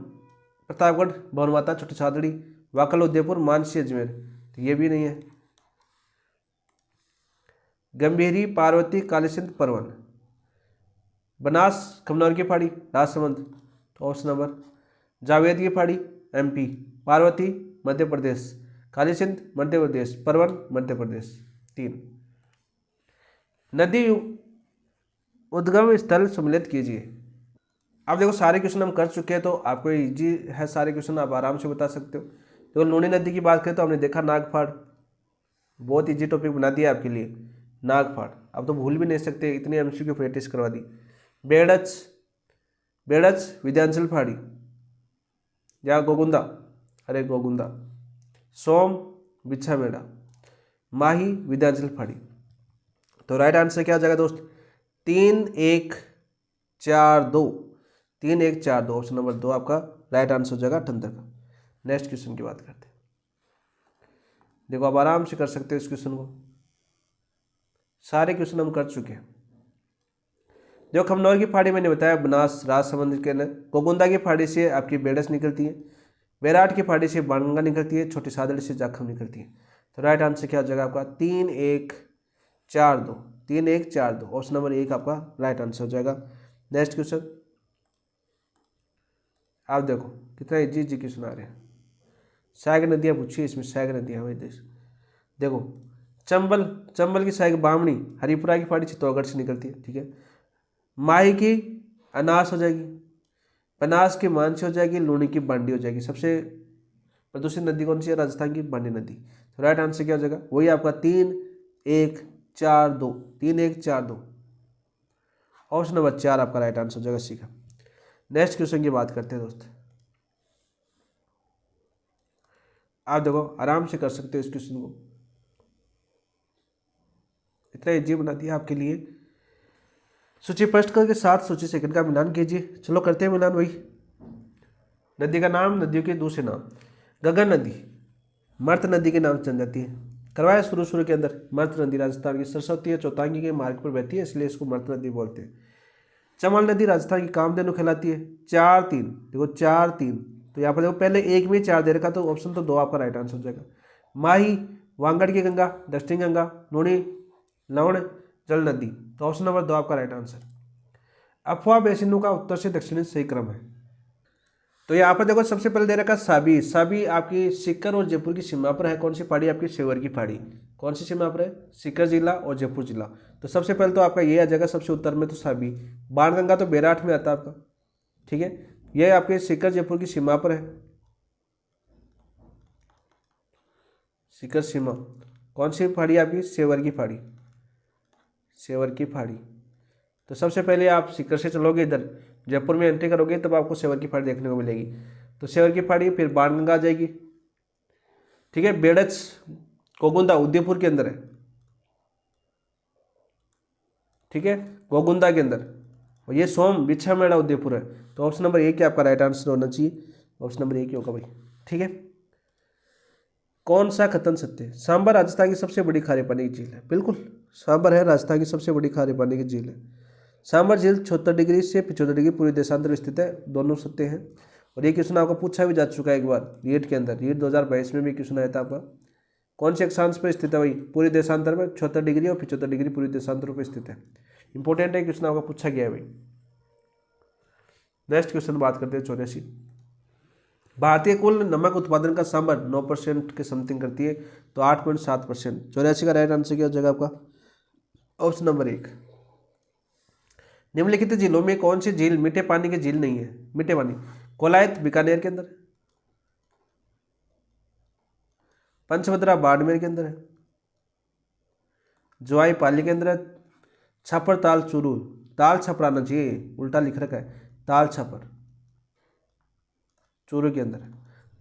प्रतापगढ़, भवनमाता छोटी सादड़ी, वाकल उदयपुर, मानसी अजमेर, तो ये भी नहीं है। गंभीरी, पार्वती, कालीसिंध, परवन, बनास खमनौर की पहाड़ी राजसमंद, तो ऑप्शन नंबर। जावेद की पहाड़ी एमपी, पार्वती मध्य प्रदेश, कालीसिंध मध्य प्रदेश, परवन मध्य प्रदेश। 3 नदी उद्गम स्थल सम्मिलित कीजिए। अब देखो सारे क्वेश्चन हम कर चुके हैं, तो आपको इजी है, सारे क्वेश्चन आप आराम से बता सकते हो। देखो लूनी नदी की बात करें तो हमने देखा नागफाड़, बहुत इजी टॉपिक बना दिया आपके लिए, नागफाड़, अब तो भूल भी नहीं सकते, इतनी एमसीक्यू प्रैक्टिस करवा दी। बेड़च, बेड़च विद्यांचल पहाड़ी या गोगुंदा, अरे गोगुंदा, सोम बिछामेड़ा, माही विद्यांचल पहाड़ी, तो राइट आंसर क्या हो जाएगा दोस्त? 3, 1, 4, 2, 3, 1, 4, 2, ऑप्शन नंबर 2 आपका राइट आंसर हो जाएगा 78 का। नेक्स्ट क्वेश्चन की बात करते हैं। देखो आप आराम से कर सकते हो इस क्वेश्चन को, सारे क्वेश्चन हम कर चुके हैं। देखो खमनौर की पहाड़ी मैंने बताया बनास राजसमंद के अंदर, गोगुंदा की पहाड़ी से आपकी बेड़स निकलती है, बैराट की पहाड़ी से बाणगंगा निकलती है, छोटी सादड़ी से जाखम निकलती है, तो राइट आंसर क्या हो जाएगा आपका? 3, 1, 4, 2, 3, 1, 4, 2, ऑप्शन नंबर 1 आपका राइट आंसर हो जाएगा। नेक्स्ट क्वेश्चन, आप देखो कितना इजी इजी क्वेश्चन आ रहे हैं। सहायक नदियाँ पूछिए इसमें, सहायक नदियाँ भाई देखो, चंबल, चंबल की सहायक बामणी हरिपुरा की पहाड़ी चित्तौड़गढ़ से निकलती है, ठीक है। माही की अनास हो जाएगी, पनास की मानसी हो जाएगी, लूणी की बांडी हो जाएगी। सबसे प्रदूषित नदी कौन सी है? राजस्थान की बांडी नदी। तो राइट आंसर क्या हो जाएगा? वही आपका 3-1-4-2, 3-1-4-2, ऑप्शन नंबर 4 आपका राइट आंसर हो जाएगा सी का। नेक्स्ट क्वेश्चन की बात करते हैं दोस्त। आप देखो आराम से कर सकते हो इस क्वेश्चन को, इतना इजी बना दिया आपके लिए। सूची फर्स्ट के साथ सूची सेकंड का मिलान कीजिए। चलो करते हैं मिलान भाई। नदी का नाम, नदियों के दूसरे नाम। गगन नदी मर्त नदी के नाम से जानी जाती है। करवाया शुरू के अंदर। मर्त नदी राजस्थान की सरस्वती या चौतांगी के मार्ग पर बहती है, इसलिए इसको मर्त नदी बोलते हैं। चमल नदी राजस्थान की कामधेनु कहलाती है। 4-3, देखो 4-3, तो यहाँ पर देखो पहले एक में 4 दे रखा, तो ऑप्शन तो 2 आपका राइट आंसर हो जाएगा। माही वांगड़ की गंगा, दक्षिणी गंगा, लूणी लवण जल नदी, तो ऑप्शन नंबर 2 आपका राइट आंसर। अफवाह बेसिनों का उत्तर से दक्षिणी सही क्रम है। तो यहाँ पर देखो सबसे पहले दे रखा साबी। साबी आपकी सीकर और जयपुर की सीमा पर है। कौन सी पहाड़ी? आपकी सेवर की पहाड़ी। कौन सी सीमा पर है? सीकर जिला और जयपुर जिला। तो सबसे पहले तो आपका ये आ जाएगा सबसे उत्तर में, तो साबी। बाणगंगा तो बैराठ में आता है आपका, ठीक है। ये आपके सीकर जयपुर की सीमा पर है। सीकर सीमा, कौन सी पहाड़ी आपकी? सेवर की पहाड़ी, सेवर की पहाड़ी। तो सबसे पहले आप सीकर से चलोगे, इधर जयपुर में एंट्री करोगे तब आपको सेवर की पहाड़ी देखने को मिलेगी। तो सेवर की पहाड़ी, फिर बाणगंगा आ जाएगी, ठीक है। बेड़च गोगुंदा उदयपुर के अंदर है, ठीक है, गोगुंदा के अंदर। और ये सोम बिछामेड़ा उदयपुर है। तो ऑप्शन नंबर 1 आपका राइट आंसर होना चाहिए। ऑप्शन नंबर 1 होगा भाई, ठीक है। कौन सा कथन सत्य है? सांबर राजस्थान की सबसे बड़ी खारे पानी की झील है। बिल्कुल, सांबर है राजस्थान की सबसे बड़ी खारे पानी की झील है। सांबर झील 76 डिग्री से 75 डिग्री पूर्वी देशांतर में स्थित है। दोनों सत्य हैं। और ये क्वेश्चन आपको पूछा भी जा चुका है एक बार नीट के अंदर। नीट 2022 में भी क्वेश्चन आया था आपका। कौन से अक्षांश पर स्थित है भाई? पूरी देशांतर में 76 डिग्री और 75 डिग्री पूरी देशांतर पर स्थित है। इंपॉर्टेंट है, क्वेश्चन आपका पूछा गया है भाई। नेक्स्ट क्वेश्चन बात करते हैं 84। भारतीय कुल नमक उत्पादन का सांबर 9% के समथिंग करती है, तो 8.7%। 84 का राइट आंसर क्या हो जाएगा आपका? Option number 1। निम्नलिखित झीलों में कौन सी झील मीठे पानी की झील नहीं है? मीठे पानी, कोलायत बीकानेर के अंदर, पंचभद्रा बाड़मेर के अंदर है, जोआई पाली के अंदर है, छापर ताल चूरू, ताल छापर आना चाहिए, उल्टा लिख रखा है, ताल छापर चूरू के अंदर है।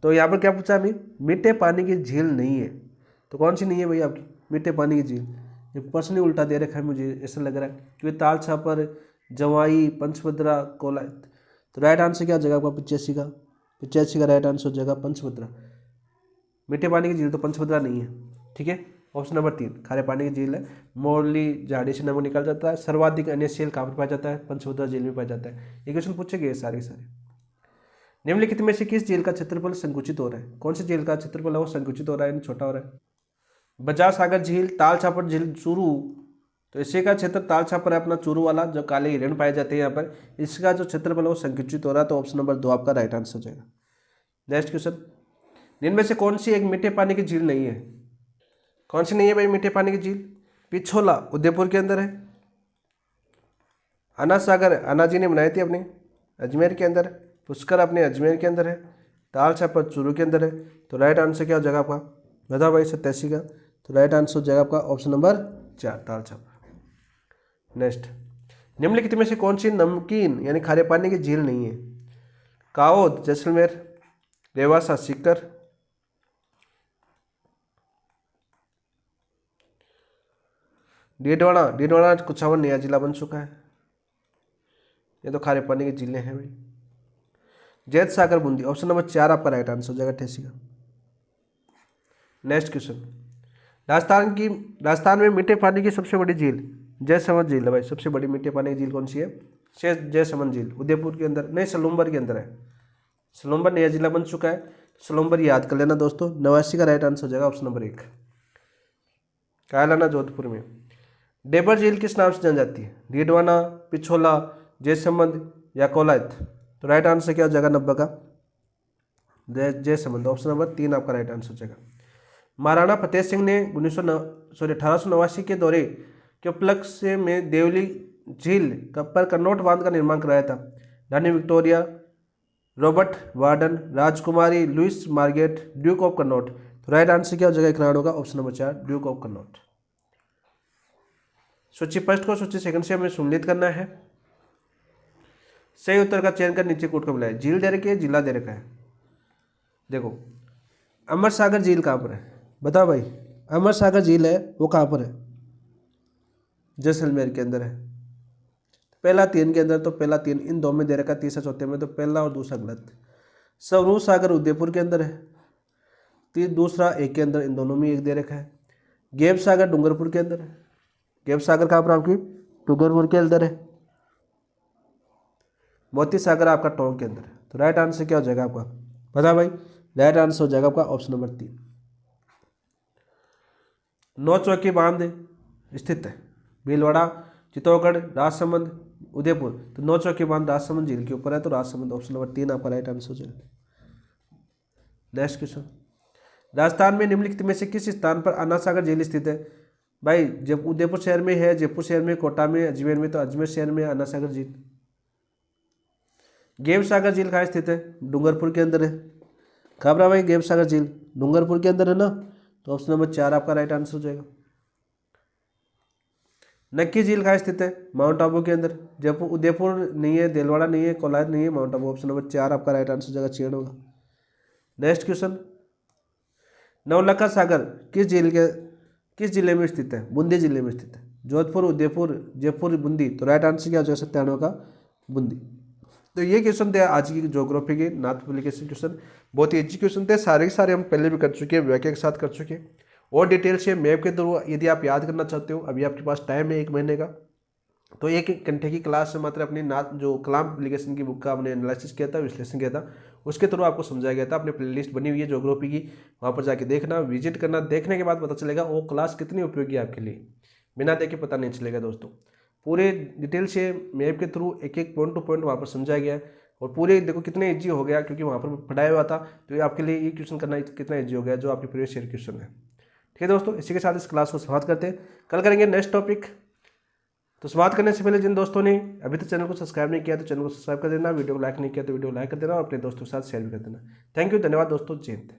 तो यहाँ पर क्या पूछा हमें? मीठे पानी की झील नहीं है। तो कौन सी नहीं है भाई आपकी मीठे पानी की झील? ये पर्सनली उल्टा दे रखा है, मुझे ऐसा लग रहा है, क्योंकि ताल छापर, जवाई, पंचभद्रा, कोलायत। तो राइट आंसर क्या हो जाएगा आपका? 85 का। 85 का राइट आंसर हो जाएगा पंचभद्रा। मीठे पानी की झील तो पंचभद्रा नहीं है, ठीक है। ऑप्शन नंबर 3 खारे पानी की झील है। मोरली झाड़ी से नमक निकल जाता है। सर्वाधिक NaCl कहाँ पर पाया जाता है? पंचभद्रा झील में पाया जाता है। ये क्वेश्चन पूछे गए सारे सारे। निम्नलिखित में से किस झील का क्षेत्रफल संकुचित हो रहा है? कौन सी झील का क्षेत्रफल है वो संकुचित हो रहा है, यानी छोटा हो रहा है? बजाज सागर झील, ताल छापर झील, चूरू। तो इसी का क्षेत्र ताल छापर है अपना चूरू वाला, जो काले हिरण पाए जाते हैं यहाँ पर। इसका जो क्षेत्रफल है वो संकुचित हो रहा है। तो ऑप्शन नंबर 2 आपका राइट आंसर हो जाएगा। Next question. इनमें से कौन सी एक मीठे पानी की झील नहीं है? कौन सी नहीं है भाई मीठे पानी की झील? पिछोला उदयपुर के अंदर है। अना सागर अनाजी ने बनाई थी अपने अजमेर के अंदर। पुष्कर अपने अजमेर के अंदर है। ताल छापर चूरू के अंदर है। तो राइट आंसर क्या हो जाएगा आपका? बताओ भाई 87 का। तो राइट आंसर हो जाएगा आपका option number 4 Tal Chhapar. Next. निम्नलिखित में से कौन सी नमकीन यानी खारे पानी की झील नहीं है? काओद जैसलमेर, रेवासा सीकर, डीडवाना कुछावर नया जिला बन चुका है। ये तो खारे पानी की झीलें हैं भाई। जैत सागर बूंदी, ऑप्शन नंबर 4 आपका राइट आंसर हो जाएगा 88 का। Next question. राजस्थान में मीठे पानी की सबसे बड़ी झील जयसमंद झील है भाई। सबसे बड़ी मीठे पानी की झील कौन सी है? जयसमंद झील उदयपुर के अंदर नहीं, सलूम्बर के अंदर है। सलूम्बर नया जिला बन चुका है। सलूम्बर याद कर लेना दोस्तों। 89 का राइट आंसर हो जाएगा ऑप्शन नंबर 1। कायलाना जोधपुर में। डेबर झील किस नाम से जानी जाती है? डीडवाना, पिछोला, जयसमंद या कोलायत? तो राइट आंसर क्या हो जाएगा 90 का? जयसमंद। ऑप्शन नंबर 3 आपका राइट आंसर हो जाएगा। महाराणा फतेह सिंह ने 1889 के दौरे के उपलक्ष्य में देवली झील पर कन्नौट बांध का निर्माण कराया था। रानी Victoria, Robert warden, Rajkumari Louis Margaret, Duke of कन्नौट। तो राइट आंसर क्या हो जाएगा एक होगा ऑप्शन नंबर 4 ड्यूक ऑफ कन्नौट। सूची फर्स्ट को सूची सेकंड से हमें सम्मिलित करना है। सही उत्तर का चयन कर नीचे कोट को मिला है। झील दे रखी है, जिला दे रखा है। देखो अमर सागर झील कहाँ पर है बताओ भाई। अमर सागर झील है वो कहाँ पर है? जैसलमेर के अंदर है। पहला 3 के अंदर, तो पहला 3 इन 2 में दे रखा, तीसरा चौथे में, तो पहला और दूसरा गलत। स्वरूप सागर उदयपुर के अंदर है, दूसरा 1 के अंदर, इन दोनों में 1 दे रखा है। गेब सागर डूंगरपुर के अंदर है। गेब सागर कहाँ पर आपकी? डूंगरपुर के अंदर है। मोती सागर आपका टोंक के अंदर है। तो राइट आंसर क्या हो जाएगा आपका बता भाई। राइट आंसर हो जाएगा आपका ऑप्शन नंबर 3। नौ चौकी बांध स्थित है भीलवाड़ा, चित्तौड़गढ़, राजसमंद, उदयपुर। तो नौ चौकी बांध राजसमंद झील के ऊपर है, तो राजसमंद ऑप्शन नंबर 3 आपका राइट आंसर हो जाएगा। नेक्स्ट क्वेश्चन, राजस्थान में निम्नलिखित में से किस स्थान पर अन्ना सागर झील स्थित है? भाई जब उदयपुर शहर में है, जयपुर शहर में, कोटा में, अजमेर में, तो अजमेर शहर में अन्ना सागर झील। गेब सागर झील कहाँ स्थित है? डूंगरपुर के अंदर है। खबर भाई गेब सागर झील डूंगरपुर के अंदर है ना, तो ऑप्शन नंबर 4 आपका राइट आंसर हो जाएगा। नक्की झील कहाँ स्थित है? माउंट आबू के अंदर। जयपुर उदयपुर नहीं है, देलवाड़ा नहीं है, कोलार नहीं है, माउंट आबू। ऑप्शन नंबर 4 आपका राइट आंसर हो जाएगा, चयन होगा। नेक्स्ट क्वेश्चन, नवलखा सागर किस जिले में स्थित है? बूंदी जिले में स्थित है। जोधपुर, उदयपुर, जयपुर, बूंदी। तो राइट आंसर क्या हो जाएगा 97 का बूंदी। तो ये क्वेश्चन थे आज की ज्योग्राफी के नाथ पब्लिकेशन क्वेश्चन। बहुत ही अच्छी क्वेश्चन थे, सारे के सारे हम पहले भी कर चुके हैं, व्याख्या के साथ कर चुके हैं। और डिटेल से मैप के थ्रू यदि आप याद करना चाहते हो, अभी आपके पास टाइम है 1 महीने का, तो 1 घंटे की क्लास से मात्र अपनी नाथ जो कलाम पब्लिकेशन की बुक का हमने एनालिसिस किया था, विश्लेषण किया था, उसके थ्रू आपको समझाया गया था। अपनी प्लेलिस्ट बनी हुई है ज्योग्राफी की, वहाँ पर जाके देखना, विजिट करना। देखने के बाद पता चलेगा वो क्लास कितनी उपयोगी है आपके लिए, बिना देखे पता नहीं चलेगा दोस्तों। पूरे डिटेल से मैप के थ्रू एक पॉइंट टू पॉइंट वहाँ पर समझाया गया है। और पूरे देखो कितने ईजी हो गया, क्योंकि वहाँ पर पढ़ाया हुआ था, तो ये आपके लिए ये क्वेश्चन करना कितना ईजी हो गया, जो आपके प्रीवियस ईयर क्वेश्चन है। ठीक है दोस्तों, इसी के साथ इस क्लास को समाप्त करते हैं। कल करेंगे नेक्स्ट टॉपिक। तो समाप्त करने से पहले जिन दोस्तों ने अभी तक चैनल को सब्सक्राइब नहीं किया तो चैनल को सब्सक्राइब कर देना, वीडियो को लाइक नहीं किया तो वीडियो को लाइक कर देना, और अपने दोस्तों के साथ शेयर भी कर देना। थैंक यू, धन्यवाद दोस्तों, जय हिंद।